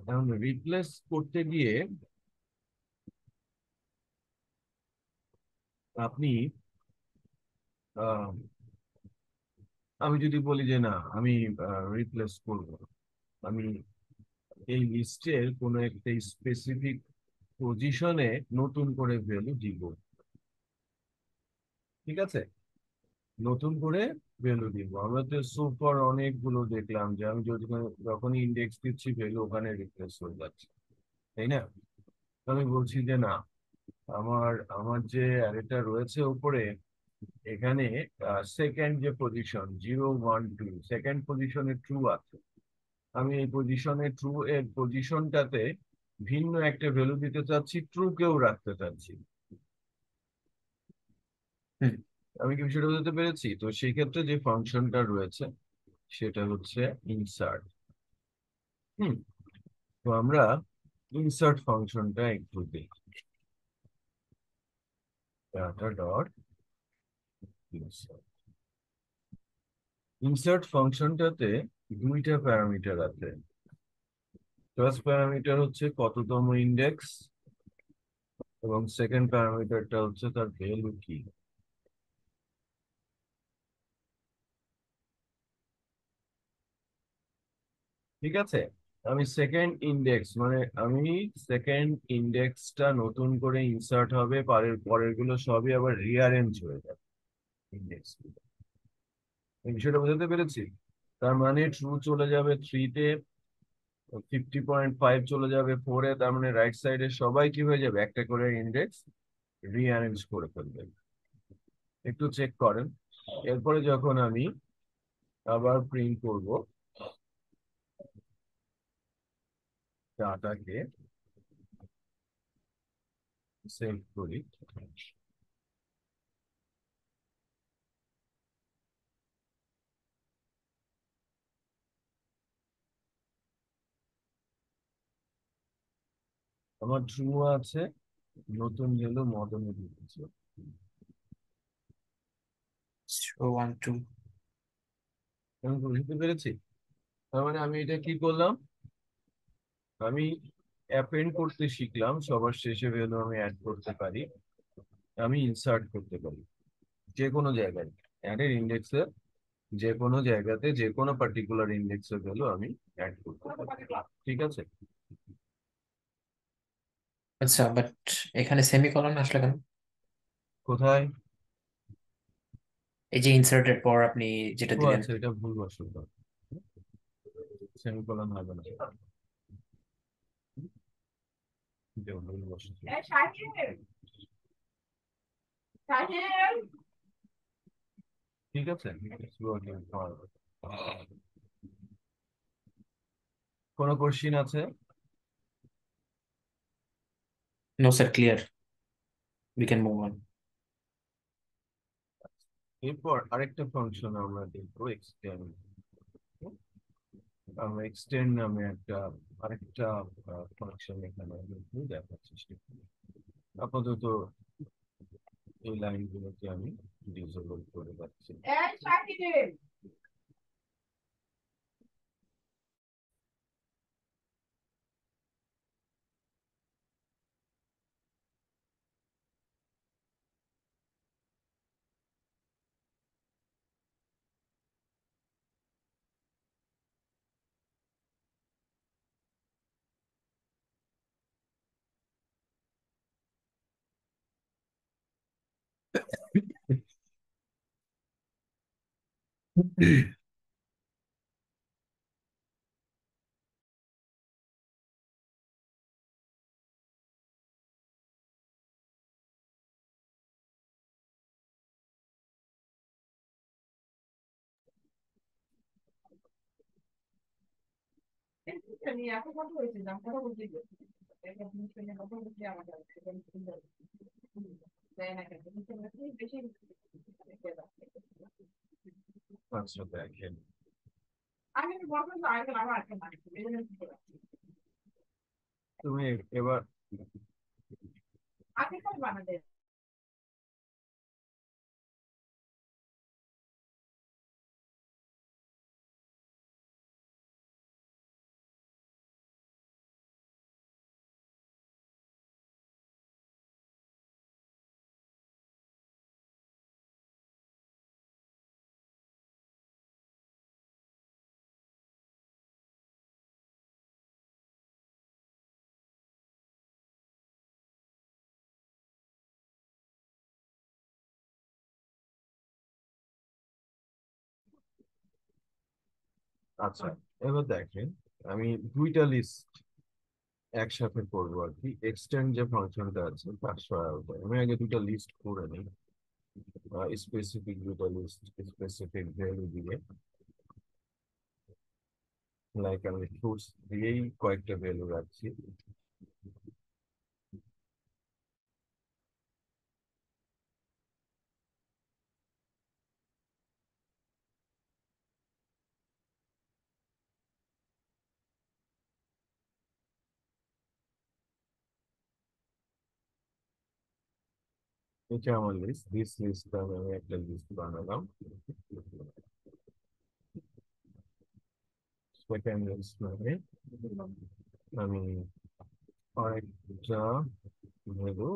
এখন রিপ্লেস করতে গিয়ে আপনি আহ, আমি যদি বলি যে না আমি রিপ্লেস করব, আমি এই লিস্টের কোনো একটা স্পেসিফিক পজিশনে নতুন করে ভ্যালু দিব, ঠিক আছে? নতুন করে ভ্যালু দিব। আমরা তো সুপার অনেকগুলো দেখলাম যে আমি যদি যখনই ইন্ডেক্স দিচ্ছি ভ্যালু ওখানে রিপ্লেস হয়ে যাচ্ছে, তাই না? আমি বলছি যে না, আমার আমার যে অ্যারেটা রয়েছে উপরে, এখানে সেকেন্ড যে পজিশন 0 1 2, সেকেন্ড পজিশনে ট্রু আছে। আমি এই পজিশনে ট্রু এর পজিশনটাতে ভিন্ন একটা ভ্যালু দিতে চাচ্ছি, ট্রু কেও রাখতে চাচ্ছি। হুম। আমি কি বিষয়টা বুঝতে পেরেছি? তো সেই ক্ষেত্রে যে ফাংশনটা রয়েছে সেটা হচ্ছে ইনসার্ট। হুম, তো আমরা ইনসার্ট ফাংশনটা একটু দেখি। Data dot insert. ইনসার্ট ফাংশনটাতে দুইটা প্যারামিটার আছে। ফার্স্ট প্যারামিটার হচ্ছে কততম ইন্ডেক্স, এবং সেকেন্ড প্যারামিটারটা হচ্ছে তার ভ্যালু কি। ঠিক আছে, আমি সেকেন্ড ইন্ডেক্স মানে আমি সেকেন্ড ইন্ডেক্সটা নতুন করে ইনসার্ট হবে, পরের পরের গুলো সবই আবার রিঅ্যারেঞ্জ হয়ে যাবে ইন্ডেক্স। এই বিষয়টা বোঝাতে পেরেছি? তার মানে ট্রু চলে যাবে 3-তে, 50.5 চলে যাবে 4-এ, তার মানে রাইট সাইডে সবাই কি হয়ে যাবে, একটা করে ইন্ডেক্স রিঅ্যারেঞ্জ করে ফেলবে। একটু চেক করেন। এরপরে যখন আমি আবার প্রিন্ট করব ডাটাকে, সেভ করি। আমার ট্রু আছে, নতুন ভ্যালু মডেলে দিতেছে। 012 আমি বুঝতে পেরেছি। তার মানে আমি এটা কি করলাম, আমি অ্যাপেন্ড করতে শিখলাম, সবার শেষে ভ্যালু আমি অ্যাড করতে পারি, আমি ইনসার্ট করতে পারি যে কোনো জায়গায়, অ্যাডের ইন্ডেক্সের যে কোনো জায়গাতে যে কোনো পার্টিকুলার ইন্ডেক্সের ভ্যালু আমি অ্যাড করতে পারি। ঠিক আছে? আচ্ছা, বাট এখানে সেমিকলন আসলে কেন? কোথায়? এই যে ইনসার্টের পর আপনি যেটা ও দিলেন। আচ্ছা, এটা ভুল বশত, সেমিকোলন হবে না, এটা ভুল বশত। ঠিক আছে, It's working fine. কোনো কোশ্চিন আছে? No sir, clear, we can move on. এরপর আরেকটা ফাংশন আমরা দেখবো, এক্সটেন্ড। আমরা এক্সটেন্ড নামে আরেকটা ফাংশন এখানে কিন্তু দেখার চেষ্টা করি। আপাতত এই লাইনগুলোকে আমি ডিসেবল করে রাখছি। আচ্ছা দেখেন, তুমি এবার আচ্ছা, এবার দেখেন, আমি দুইটা লিস্ট একসাথে করবো আর কি, এক্সটেন্ড যে ফাংশনটা আছে তার সহায়তায়। আমি আগে দুটো লিস্ট করে নিই, স্পেসিফিক দুটো লিস্ট, স্পেসিফিক ভ্যালু দিয়ে, লাইক আমি ফ্রুটস দিয়েই কয়েকটা ভ্যালু রাখছি। এটা আমার লিস্ট, দিস লিস্ট আমি একটা লিস্ট বানালাম। সেকেন্ড লিস্ট মানে আমি আরেকটা ভ্যালু,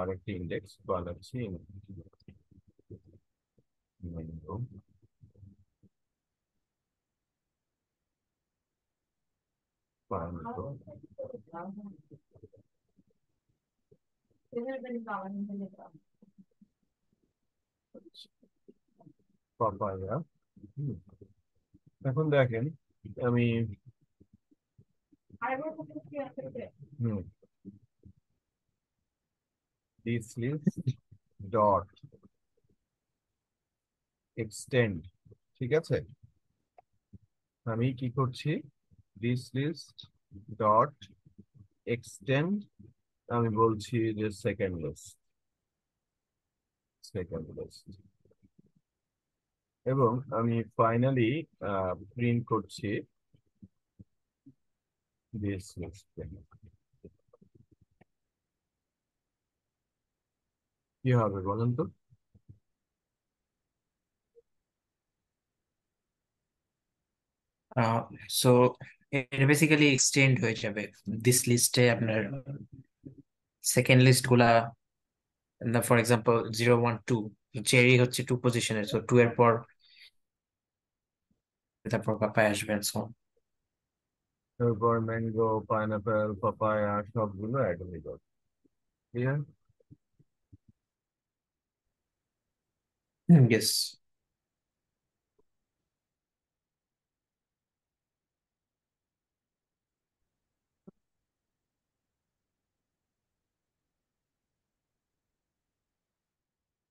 আরেকটা ইন্ডেক্স বানাচ্ছি, বানাবো পাপায়া। হুম, এখন দেখেন, আমি hmm this list dot extend, ঠিক আছে, আমি কি করছি, দিস লিস্ট ডট এক্সটেন্ড আমি বলছি যে সেকেন্ড লিস্ট এবং আমি ফাইনালি প্রিন্ট করছি দিস লিস্ট। কি হবে বলেন তো? সো এটা বেসিক্যালি এক্সটেন্ড হয়ে যাবে দিস লিস্টে আপনার সেকেন্ড লিস্ট গুলা, ফর এক্সাম্পল 0 1 2, চেরি হচ্ছে 2 পজিশনের, সো 2 এর পর তারপর পাপায় আসবেন সো। তারপর ম্যাঙ্গো, পাইনাপেল, পাপায়া সবগুলো অ্যাড হয়ে যাবে। ঠিক আছে। ইয়েস।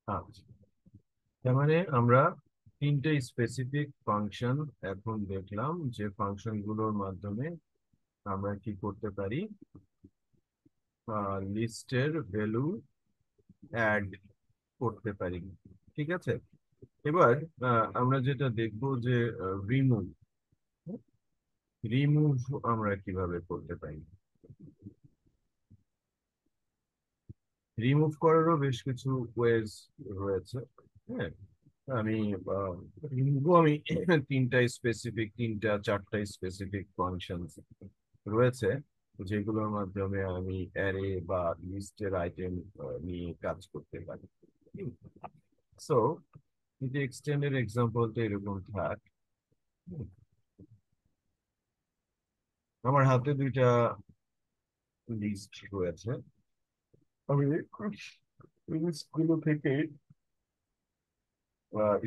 আচ্ছা, তার মানে আমরা তিনটে স্পেসিফিক ফাংশন এখন দেখলাম, যে ফাংশন গুলোর মাধ্যমে আমরা কি করতে পারি, লিস্টের ভ্যালু অ্যাড করতে পারি। ঠিক আছে। এবার আমরা যেটা দেখবো যে রিমুভ রিমুভ আমরা কিভাবে করতে পারি। রিমুভ করারও বেশ কিছু ওয়েজ রয়েছে। হ্যাঁ, আমি আমি তিনটা চারটা স্পেসিফিক ফাংশন রয়েছে, যেগুলোর মাধ্যমে আমি অ্যারে বা লিস্টের আইটেম নিয়ে কাজ করতে পারি। সো যদি এক্সটেন্ডের এক্সাম্পলটা এরকম থাক, হুম, আমার হাতে দুইটা লিস্ট রয়েছে, আমি লিস্টগুলো থেকে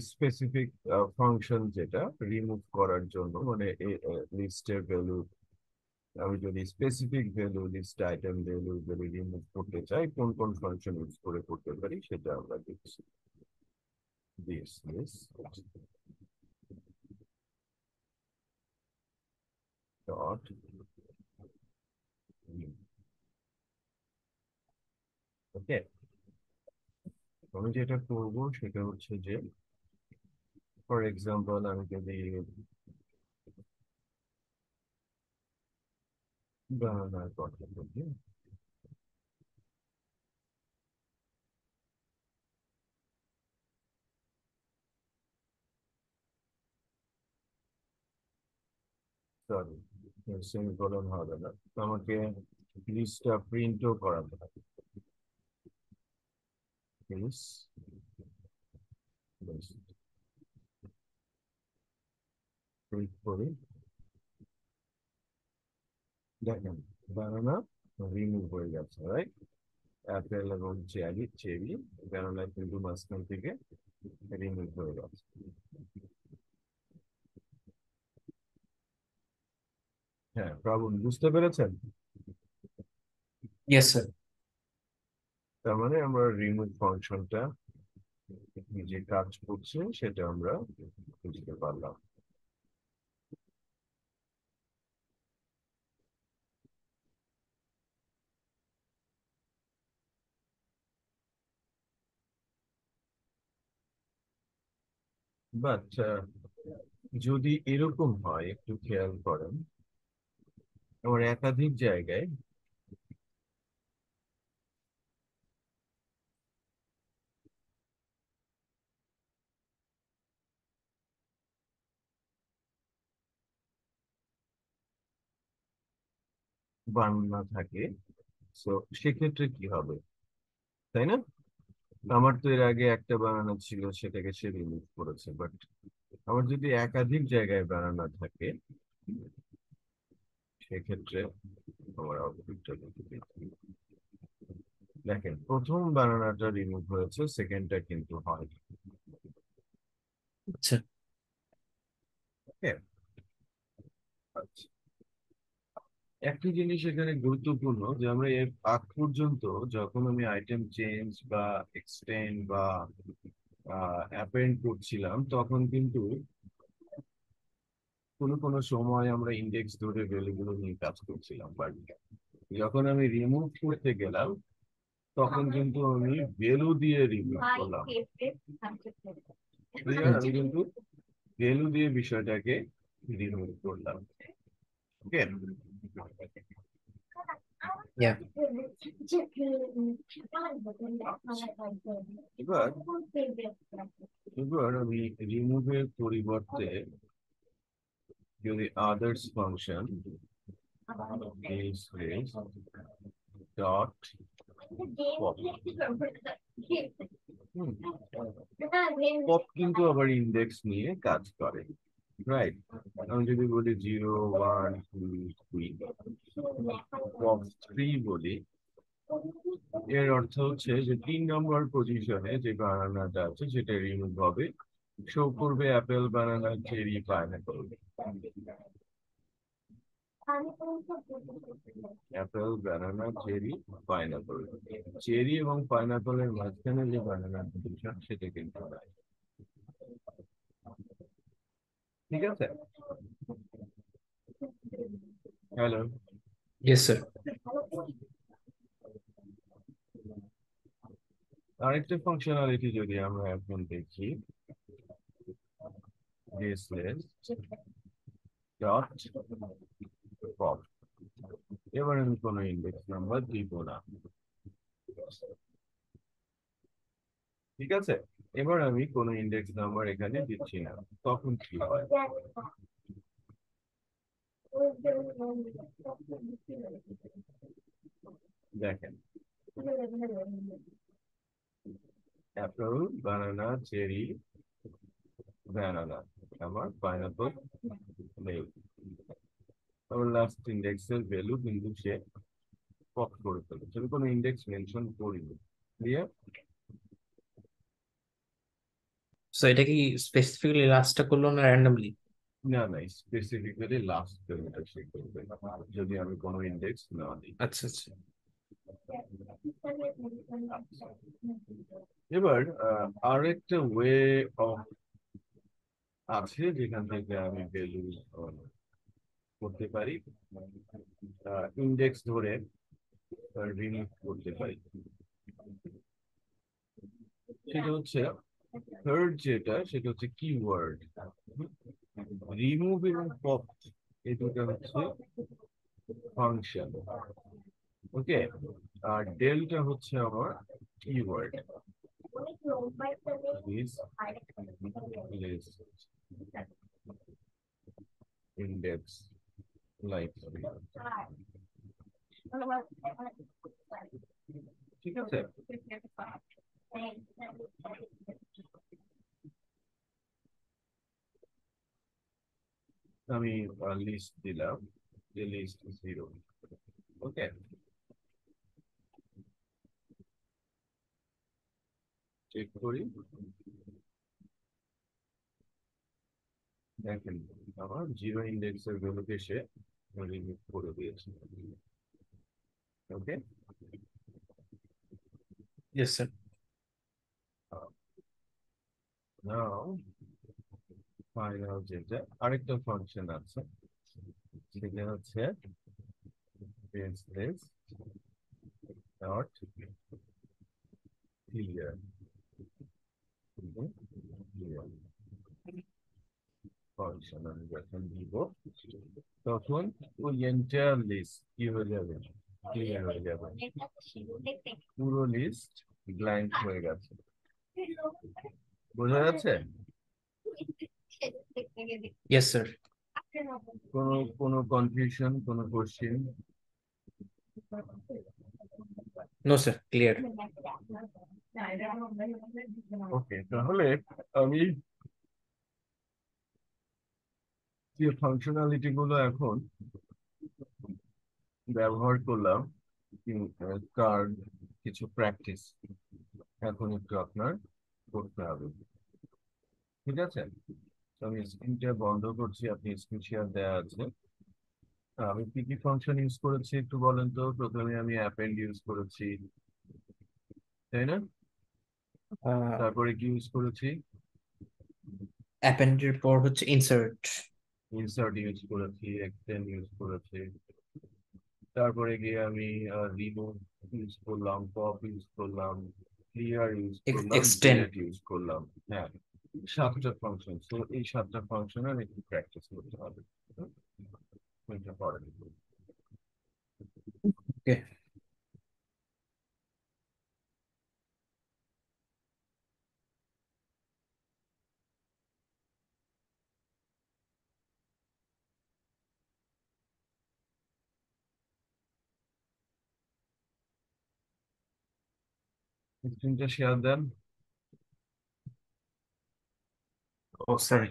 স্পেসিফিক ফাংশন যেটা রিমুভ করার জন্য, মানে লিস্টের ভ্যালু, আমি যদি specific value, list item value যদি রিমুভ করতে চাই, কোন কোন ফাংশন ইউজ করে করতে পারি সেটা আমরা দেখছি। দিস ডট, ওকে। আমি যেটা করব সেটা হচ্ছে যে, ফর এক্সাম্পল আমি যদি গণনার কথা বলি, সরি সেমিকোলন হবে না, আমাকে লিস্টটা প্রিন্টও করাতে হবে। প্লিজ ক্লিক করি, দেখেন বানানা রিমুভ হয়ে যাচ্ছে, রাইট? অ্যাপেল এবং চেরি বানানা কিন্তু মাঝখান থেকে রিমুভ হয়ে যাচ্ছে। হ্যাঁ, প্রবণ বুঝতে পেরেছেন? Yes sir. তার মানে আমরা রিমুভ ফাংশনটা যে কাজ করছে সেটা আমরা বুঝতে পারলাম। বাট যদি এরকম হয়, একটু খেয়াল করেন, আমার একাধিক জায়গায় বানানা থাকে, তো সেক্ষেত্রে কি হবে, তাই না? আমার তো এর আগে একটা বানানা ছিল, সেটাকে সে রিমুভ করেছে, বাট আমার যদি একাধিক জায়গায় বানানা থাকে, সেক্ষেত্রে আমার আউটপুটটা দেখি। দেখেন প্রথম বানানাটা রিমুভ হয়েছে, সেকেন্ডটা কিন্তু হয়। আচ্ছা। ওকে। একটি জিনিস এখানে গুরুত্বপূর্ণ, যে আমরা এর আগ পর্যন্ত যখন আমি আইটেম চেঞ্জ বা এক্সটেন্ড বা অ্যাপেন্ড করছিলাম, তখন কিন্তু কোনো কোনো সময় আমরা ইন্ডেক্স ধরে ভ্যালুগুলো নিয়ে কাজ করছিলাম, বাট যখন আমি রিমুভ করতে গেলাম তখন কিন্তু আমি ভ্যালু দিয়ে রিমুভ করলাম। ক্লিয়ার? আমি কিন্তু ভ্যালু দিয়ে বিষয়টাকে রিমুভ করলাম। ওকে, Yeah. এবার এবার আমি রিমুভের পরিবর্তে যদি আদার্স ফাংশন ডট পপ কিন্তু আবার ইন্ডেক্স নিয়ে কাজ করে, রাইট? আমি যদি বলি 0 1 2 3 পপ 3 বলি, এর অর্থ হচ্ছে যে 3 নম্বর পজিশনে যে বানানাটা আছে সেটা রিমুভ হবে, শো করবে অ্যাপেল, বানানা, চেরি, পাইনাপল। অ্যাপেল, বানানা, চেরি, পাইনাপল। চেরি এবং পাইনাপলের মাঝখানে যে বানানা পজিশন সেটা কিন্তু নাই। ঠিক আছে? Hello, Yes, sir. আরেকটা ফাংশনালিটি যদি আমরা এখন দেখি, ডট পপ। এবার আমি কোনো ইন্ডেক্স নাম্বার দিব না। ঠিক আছে, এবার আমি কোনো ইন্ডেক্স নাম্বার এখানে দিচ্ছি না, তখন কি হয় দেখেন, অ্যাপেল, বানানা, চেরি, ব্যানানা, আমার পাইনাপল নেই। তারপর লাস্ট ইন্ডেক্সের ভ্যালু কিন্তু সে পপ করে ফেলেছে, আমি কোনো ইন্ডেক্স মেনশন করিনি। ক্লিয়ার? So এটা কি স্পেসিফিক্যালি লাস্টটা করলো না র্যান্ডমলি? না না, স্পেসিফিক্যালি লাস্ট ভ্যালুটা সে করবে যদি আমি কোনো ইন্ডেক্স না দিই। আচ্ছা আচ্ছা। এবার আরেকটা ওয়ে অফ আছে যেখান থেকে আমি ভ্যালু করতে পারি, ইন্ডেক্স ধরে রিমুভ করতে পারি। সেটা হচ্ছে থার্ড যেটা, সেটা হচ্ছে কিওয়ার্ড। রিমুভ এবং পপ এই দুটো হচ্ছে ফাংশন, ওকে, আর ডেলটা হচ্ছে আমার কিওয়ার্ড। ইন্ডেক্স লাইক, ঠিক আছে? আমি লিস্ট দিলাম, যে লিস্ট 0, ওকে। চেক করি, দেখেন আমার 0 ইন্ডেক্সের ভ্যালুকে সে রিমুভ করে দিয়েছে। ওকে, Yes, sir. নাও ফাইনাল যেটা আরেকটা ফাংশন আছে সেটা হচ্ছে baseless dot clear। ফাংশন আমি যখন দিব তখন ওই এন্টায়ার লিস্ট কি হয়ে যাবে, ক্লিয়ার হয়ে যাবে, পুরো লিস্ট ব্ল্যাঙ্ক হয়ে গেছে। বোঝা যাচ্ছে? Yes, sir. কোনো কোনো কনফিউশন, কোনো কোশ্চেন? No, sir. Clear. ওকে, তাহলে আমি যে ফাংশনালিটি গুলো এখন ব্যবহার করলাম, কার কিছু প্র্যাকটিস এখন একটু আপনার করতে হবে। ঠিক আছে, তো আমি স্ক্রিনটা বন্ধ করছি, আপনি স্ক্রিন শেয়ার দেওয়া আছে। আমি কি কি ফাংশন ইউজ করেছি একটু বলেন তো। প্রথমে আমি অ্যাপেন্ড ইউজ করেছি, তাই না? তারপরে কি ইউজ করেছি? অ্যাপেন্ডের পর হচ্ছে ইনসার্ট। ইনসার্ট ইউজ করেছি, এক্সটেন্ড ইউজ করেছি, তারপরে গিয়ে আমি রিমুভ ইউজ করলাম, পপ ইউজ করলাম, ক্লিয়ার ইউজ করলাম, এক্সটেন্ড। ডিলেট ইউজ করলাম। হ্যাঁ, 7টা ফাংশন। তো এই 7টা ফাংশনের একটু প্র্যাকটিস করতে হবে। এটা পরে দেখবো। ওকে। স্ক্রিনটা শেয়ার দেন। ও সরি।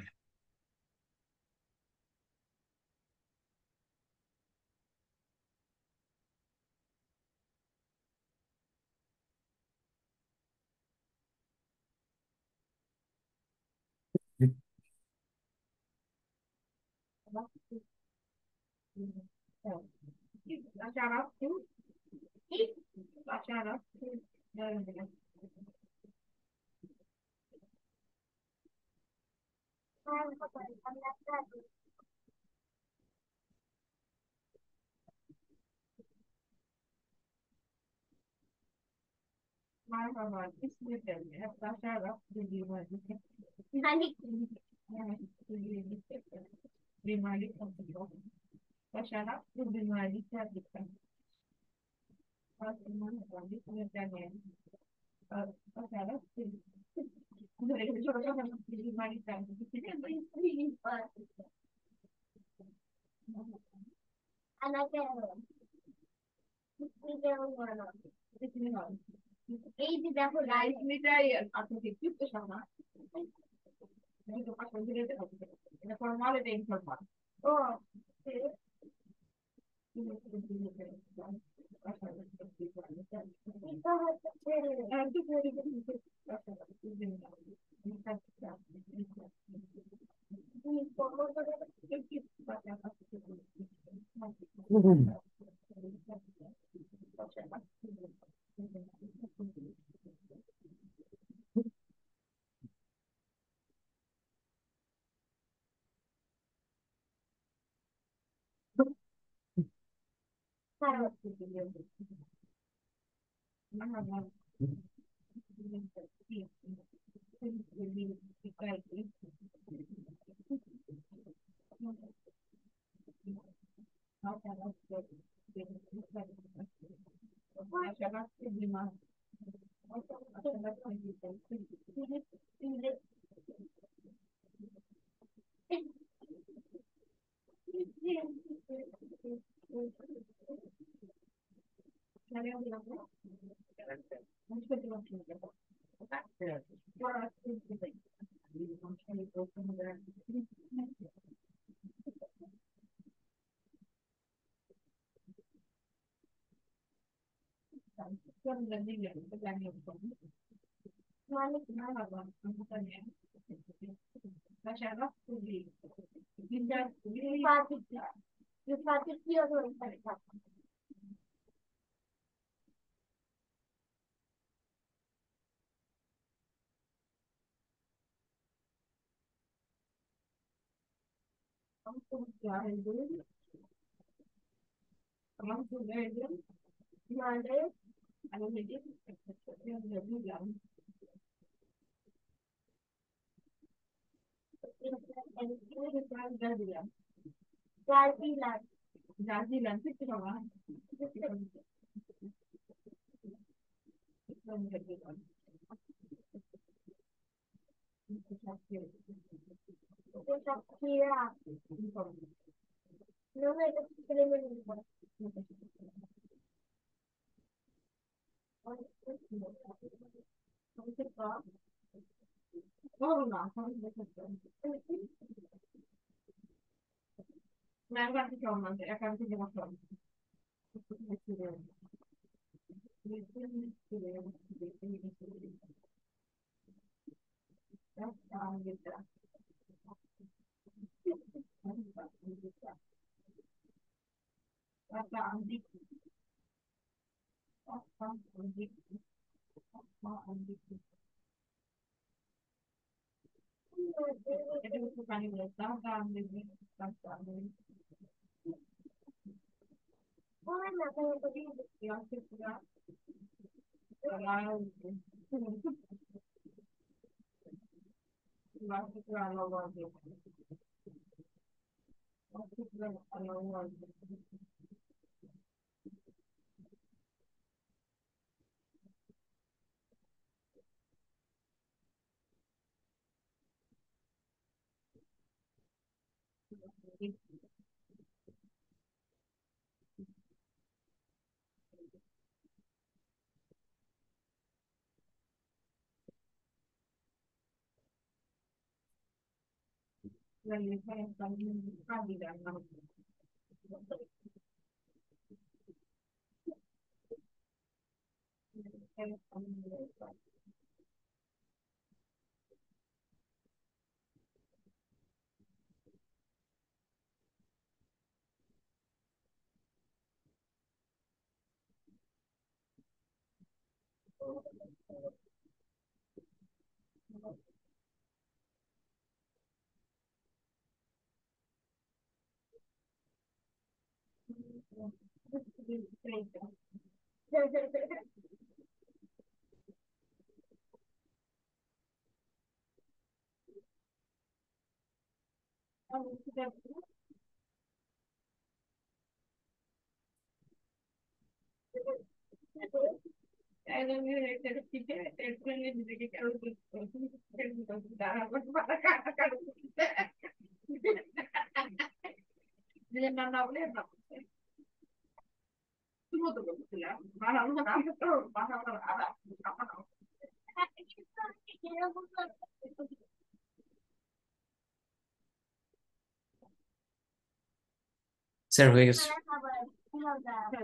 স্যার হয়ে গেছে।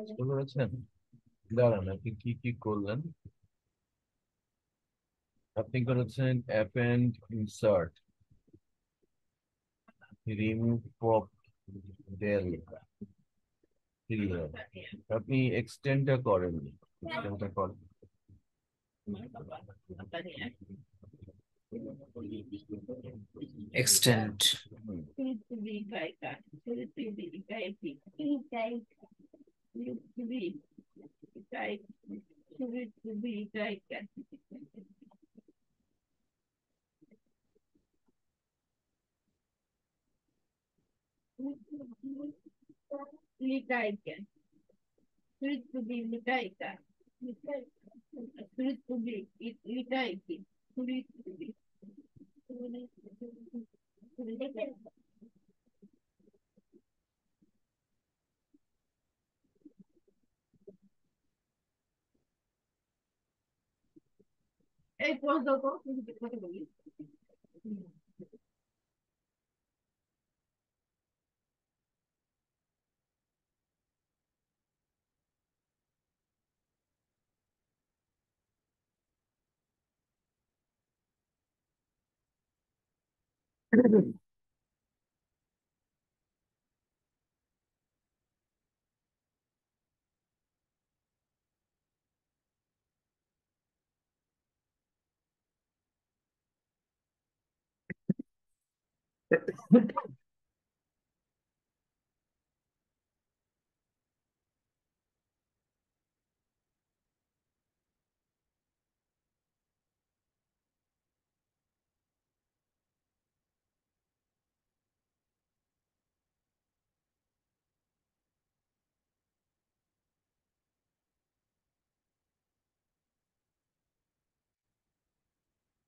বুঝতে পেরেছেন? দাঁড়ান, আপনি কি কি করলেন? আপনি করেছেন append, insert, remove, pop, del, clear. আপনি এক্সটেন্ডটা করেননি। এক্সটেন্ডটা করেন। এক্সটেন্ড। হুম।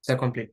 Sir complete.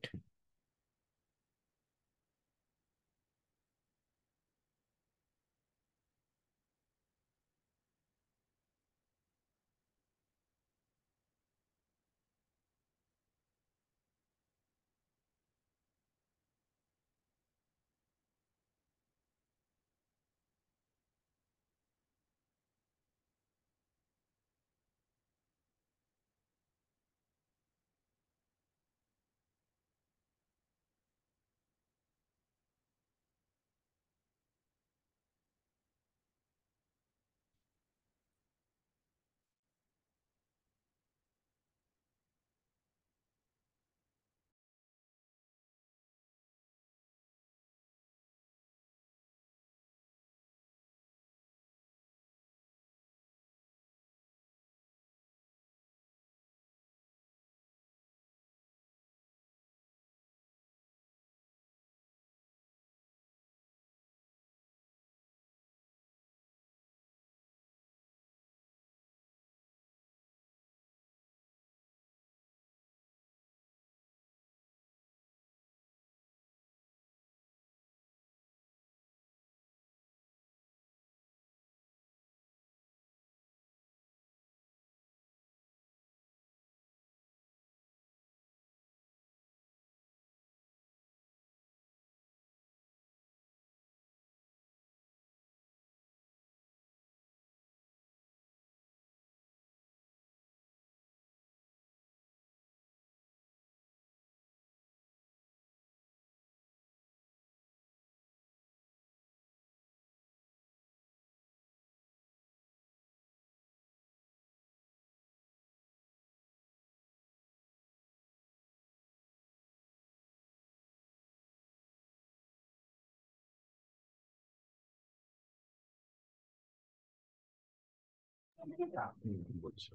বুঝছি।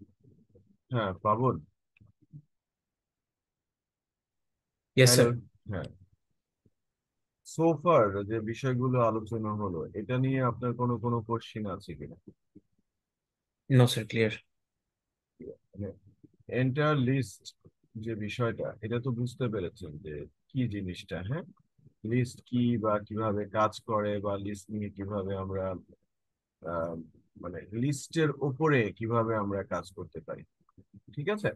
হ্যাঁ পাবন। Yes hello. স্যার। হ্যাঁ, সোফার যে বিষয়গুলো আলোচনা হলো এটা নিয়ে আপনার কোনো কোনো কোশ্চিন আছে কিনা? No sir, clear. Enter list যে বিষয়টা, এটা তো বুঝতে পেরেছেন যে কি জিনিসটা, হ্যাঁ? লিস্ট কি বা কিভাবে কাজ করে, বা লিস্ট নিয়ে কিভাবে আমরা আহ, মানে লিস্টের উপরে কিভাবে আমরা কাজ করতে পারি, ঠিক আছে?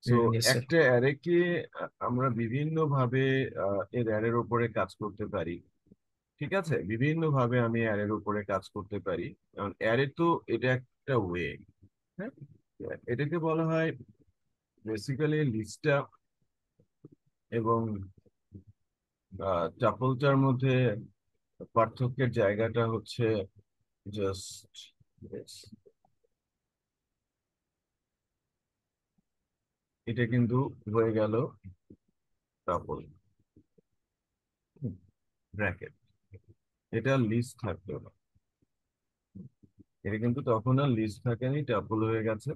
তো ইয়েস স্যার। একটা অ্যারেকে আমরা বিভিন্ন ভাবে এর অ্যারের উপরে কাজ করতে পারি, ঠিক আছে? বিভিন্ন ভাবে আমি অ্যারের উপরে কাজ করতে পারি। কারণ অ্যারে তো এটা একটা ওয়ে, হ্যাঁ? এটাকে বলা হয় বেসিক্যালি লিস্টটা এবং টাপলটার মধ্যে পার্থক্যের জায়গাটা হচ্ছে জাস্ট, এটা কিন্তু হয়ে গেল টাপল ব্র্যাকেট, এটা লিস্ট থাকতো না। এটা কিন্তু তখন আর লিস্ট থাকেনি, টাপল হয়ে গেছে।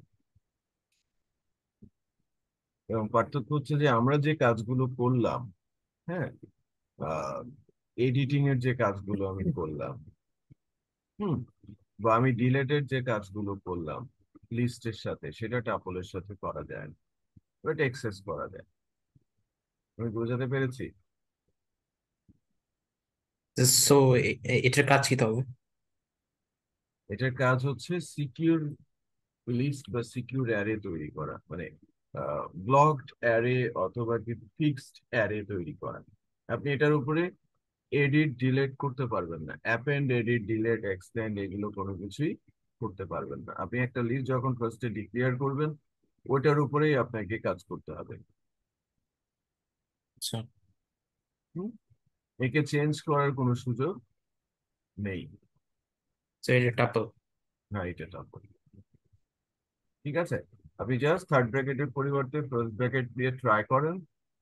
এবং পার্থক্য হচ্ছে যে আমরা যে কাজগুলো করলাম, হ্যাঁ, এডিটিং এর যে কাজগুলো আমি করলাম, হুম, বা আমি ডিলেটের যে কাজগুলো করলাম লিস্টের সাথে, সেটা টাপলের সাথে করা যায় না, ওটা এক্সেস করা যায়। আমি বোঝাতে পেরেছি? সো এটার কাজ কি তবে? এটার কাজ হচ্ছে সিকিউর লিস্ট বা সিকিউর অ্যারে তৈরি করা, মানে ব্লকড অ্যারে অথবা কি ফিক্সড অ্যারে তৈরি করা। আপনি এটার উপরে এডিট ডিলেট করতে পারবেন না, অ্যাপেন্ড এডিট ডিলেট এক্সটেন্ড এগুলো কোনো কিছুই করতে পারবেন না। আপনি একটা লিস্ট যখন ফার্স্টে ডিক্লেয়ার করবেন, ওটার উপরেই আপনাকে কাজ করতে হবে। আচ্ছা। হুম? একে চেঞ্জ করার কোনো সুযোগ নেই। তো এটা টাপল। না, এটা টাফ, ঠিক আছে? আপনি জাস্ট থার্ড ব্র্যাকেটের পরিবর্তে ফার্স্ট ব্র্যাকেট দিয়ে ট্রাই করেন,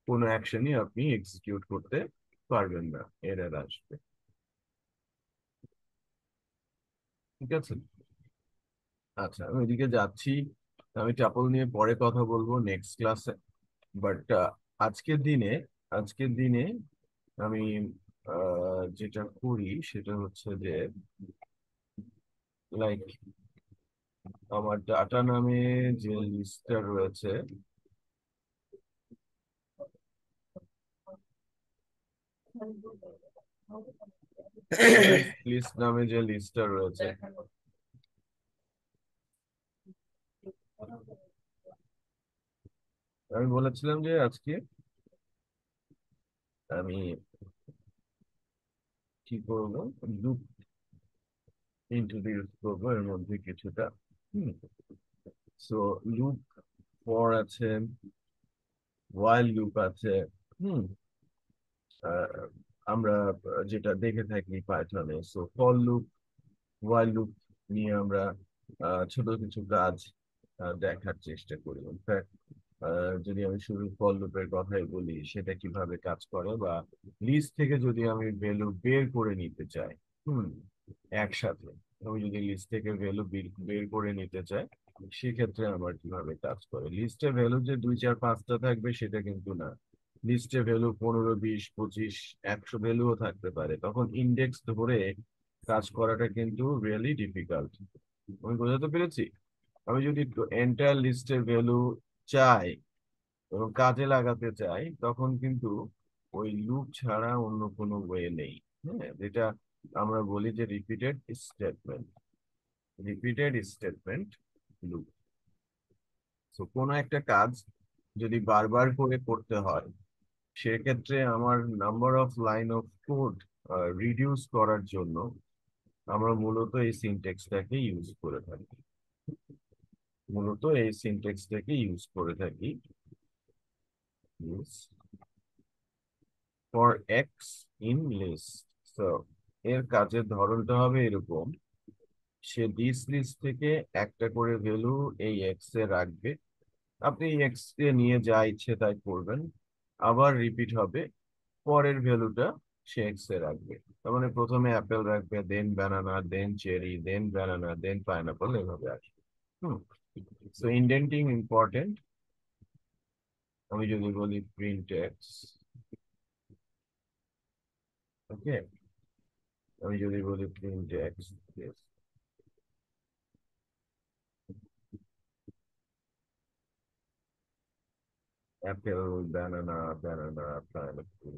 কোনো অ্যাকশনই আপনি এক্সিকিউট করতে পারবেন না, এরর আসবে, ঠিক আছে? আচ্ছা, আমি ওইদিকে যাচ্ছি। আমি টাপল নিয়ে পরে কথা বলবো নেক্সট ক্লাসে। বাট আজকের দিনে আমি যেটা করি সেটা হচ্ছে যে, লাইক, আমার ডাটা নামে যে লিস্টটা রয়েছে, লিস্ট লিস্ট নামে যে লিস্টটা রয়েছে, আমি বলেছিলাম যে আজকে আমি কি করবো, লুপ ইন্ট্রোডিউস করবো এর মধ্যে কিছুটা। সো লুপ ফর আছে, ওয়াইল লুপ আছে। হুম আহ, আমরা যেটা দেখে থাকি পাইথনে, so for loop, while loop নিয়ে আমরা ছোট কিছু কাজ দেখার চেষ্টা করি। ইনফ্যাক্ট যদি আমি শুধু ফর লুপের কথাই বলি, সেটা কিভাবে কাজ করে, বা লিস্ট থেকে যদি আমি ভ্যালু বের করে নিতে চাই, হুম, একসাথে আমি যদি লিস্ট থেকে ভ্যালু বের করে নিতে চাই, সেক্ষেত্রে আমার কিভাবে কাজ করে। লিস্টে ভ্যালু যে 2 4 5টা থাকবে সেটা কিন্তু না। লিস্টে ভ্যালু 15 20 25 100 ভ্যালুও থাকতে পারে, তখন ইন্ডেক্স ধরে কাজ করাটা কিন্তু রিয়েলি ডিফিকাল্ট। আমি বোঝাতে পেরেছি? আমি যদি এন্টায়ার লিস্টের ভ্যালু চাই এবং কাজে লাগাতে চাই, তখন কিন্তু ওই লুপ ছাড়া অন্য কোনো ওয়ে নেই। হ্যাঁ, যেটা আমরা বলি যে স্টেটমেন্ট রিপিটেড স্টেটমেন্ট লুপ। তো কোনো একটা কাজ যদি বারবার করে করতে হয়, সেক্ষেত্রে আমার number of line of code reduce করার জন্য আমরা মূলত এই সিনট্যাক্সটাকে ইউজ করে থাকি use for x in list। তো এর কাজের ধরনটা হবে এরকম, সে দিস লিস্ট থেকে একটা করে ভ্যালু এই এক্স এ রাখবে, আপনি এক্স কে নিয়ে যা ইচ্ছে তাই করবেন, আবার রিপিট হবে, পরের ভ্যালুটা সে এক্স এ রাখবে। তার মানে প্রথমে অ্যাপেল রাখবে, then banana, then cherry, then banana, then pineapple, এভাবে আসবে। Hmm, so indenting important. আমি যদি বলি প্রিন্ট এক্স, ওকে, আমি যদি বলি print x, apple, banana, banana, pineapple,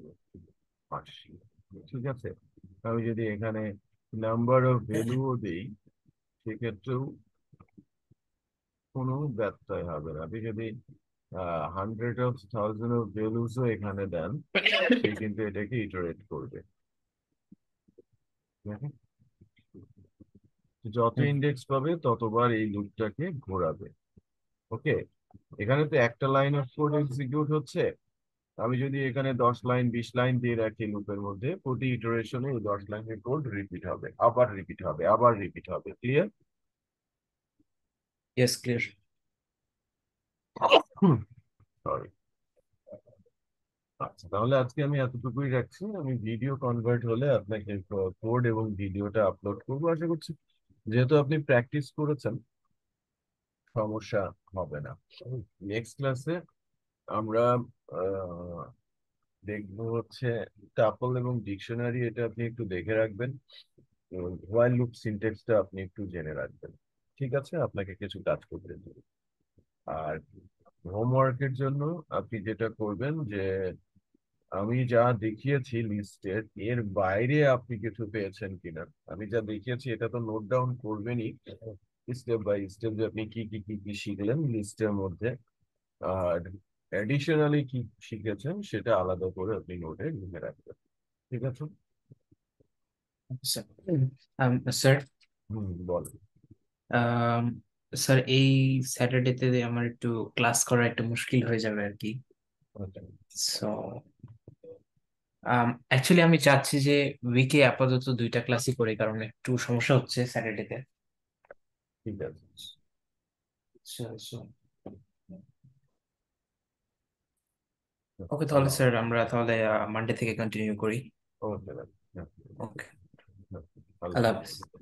পার্সি, ঠিক আছে। আমি যদি এখানে নাম্বার অফ ভ্যালুও দিই, সেক্ষেত্রেও কোনো ব্যত্যয় হবে না। আপনি যদি হান্ড্রেড অফ থাউজেন্ড অফ ভ্যালুসও এখানে দেন, সে কিন্তু এটাকে ইটারেট করবে। দেখেন? যত হুম। ইন্ডেক্স পাবে ততবার এই লুপটাকে ঘোরাবে। ওকে, এখানে তো একটা লাইন অফ কোড এক্সিকিউট হচ্ছে। আমি যদি এখানে 10 লাইন 20 লাইন দিয়ে রাখি লুপের মধ্যে, প্রতি ইটারেশনে এই 10 লাইনের কোড রিপিট হবে, আবার রিপিট হবে, আবার রিপিট হবে। ক্লিয়ার? Yes, clear. সরি। আচ্ছা, তাহলে আজকে আমি এতটুকুই রাখছি। আমি ভিডিও কনভার্ট হলে আপনাকে কোড এবং ভিডিওটা আপলোড করবো আশা করছি। যেহেতু আপনি প্র্যাকটিস করেছেন, সমস্যা হবে না। নেক্সট ক্লাসে আমরা আহ, দেখবো হচ্ছে টাপল এবং ডিকশনারি, এটা আপনি একটু দেখে রাখবেন। হোয়াইল লুপ সিনট্যাক্সটা আপনি একটু জেনে রাখবেন। ঠিক আছে, আপনাকে কিছু কাজ করতে দেব। আর হোমওয়ার্কের জন্য আপনি যেটা করবেন যে, আমি যা দেখিয়েছি লিস্টের এর বাইরে আপনি কিছু পেয়েছেন কিনা। আমি যা দেখিয়েছি এটা তো নোট ডাউন করবেনই, স্টেপ বাই স্টেপ, যে আপনি কি কি কি কি শিখলেন লিস্টের মধ্যে। আর অ্যাডিশনালি কি শিখেছেন সেটা আলাদা করে আপনি নোটে লিখে রাখবেন। ঠিক আছে? স্যার, হুম, বল। স্যার এই স্যাটারডেতে আমার একটু ক্লাস করা একটু মুশকিল হয়ে যাবে আর কি। আচ্ছা, সো অ্যাকচুয়ালি আমি চাচ্ছি যে উইকে আপাতত 2টা ক্লাসই করি, কারণ একটু সমস্যা হচ্ছে স্যাটারডেতে। ঠিক আছে। ওকে, তাহলে আল্লাহ স্যার আমরা তাহলে মানডে থেকে কন্টিনিউ করি। হাফেজ। ওকে, ওকে, আল্লাহ আল্লাহ হাফেজ। হাফিজ।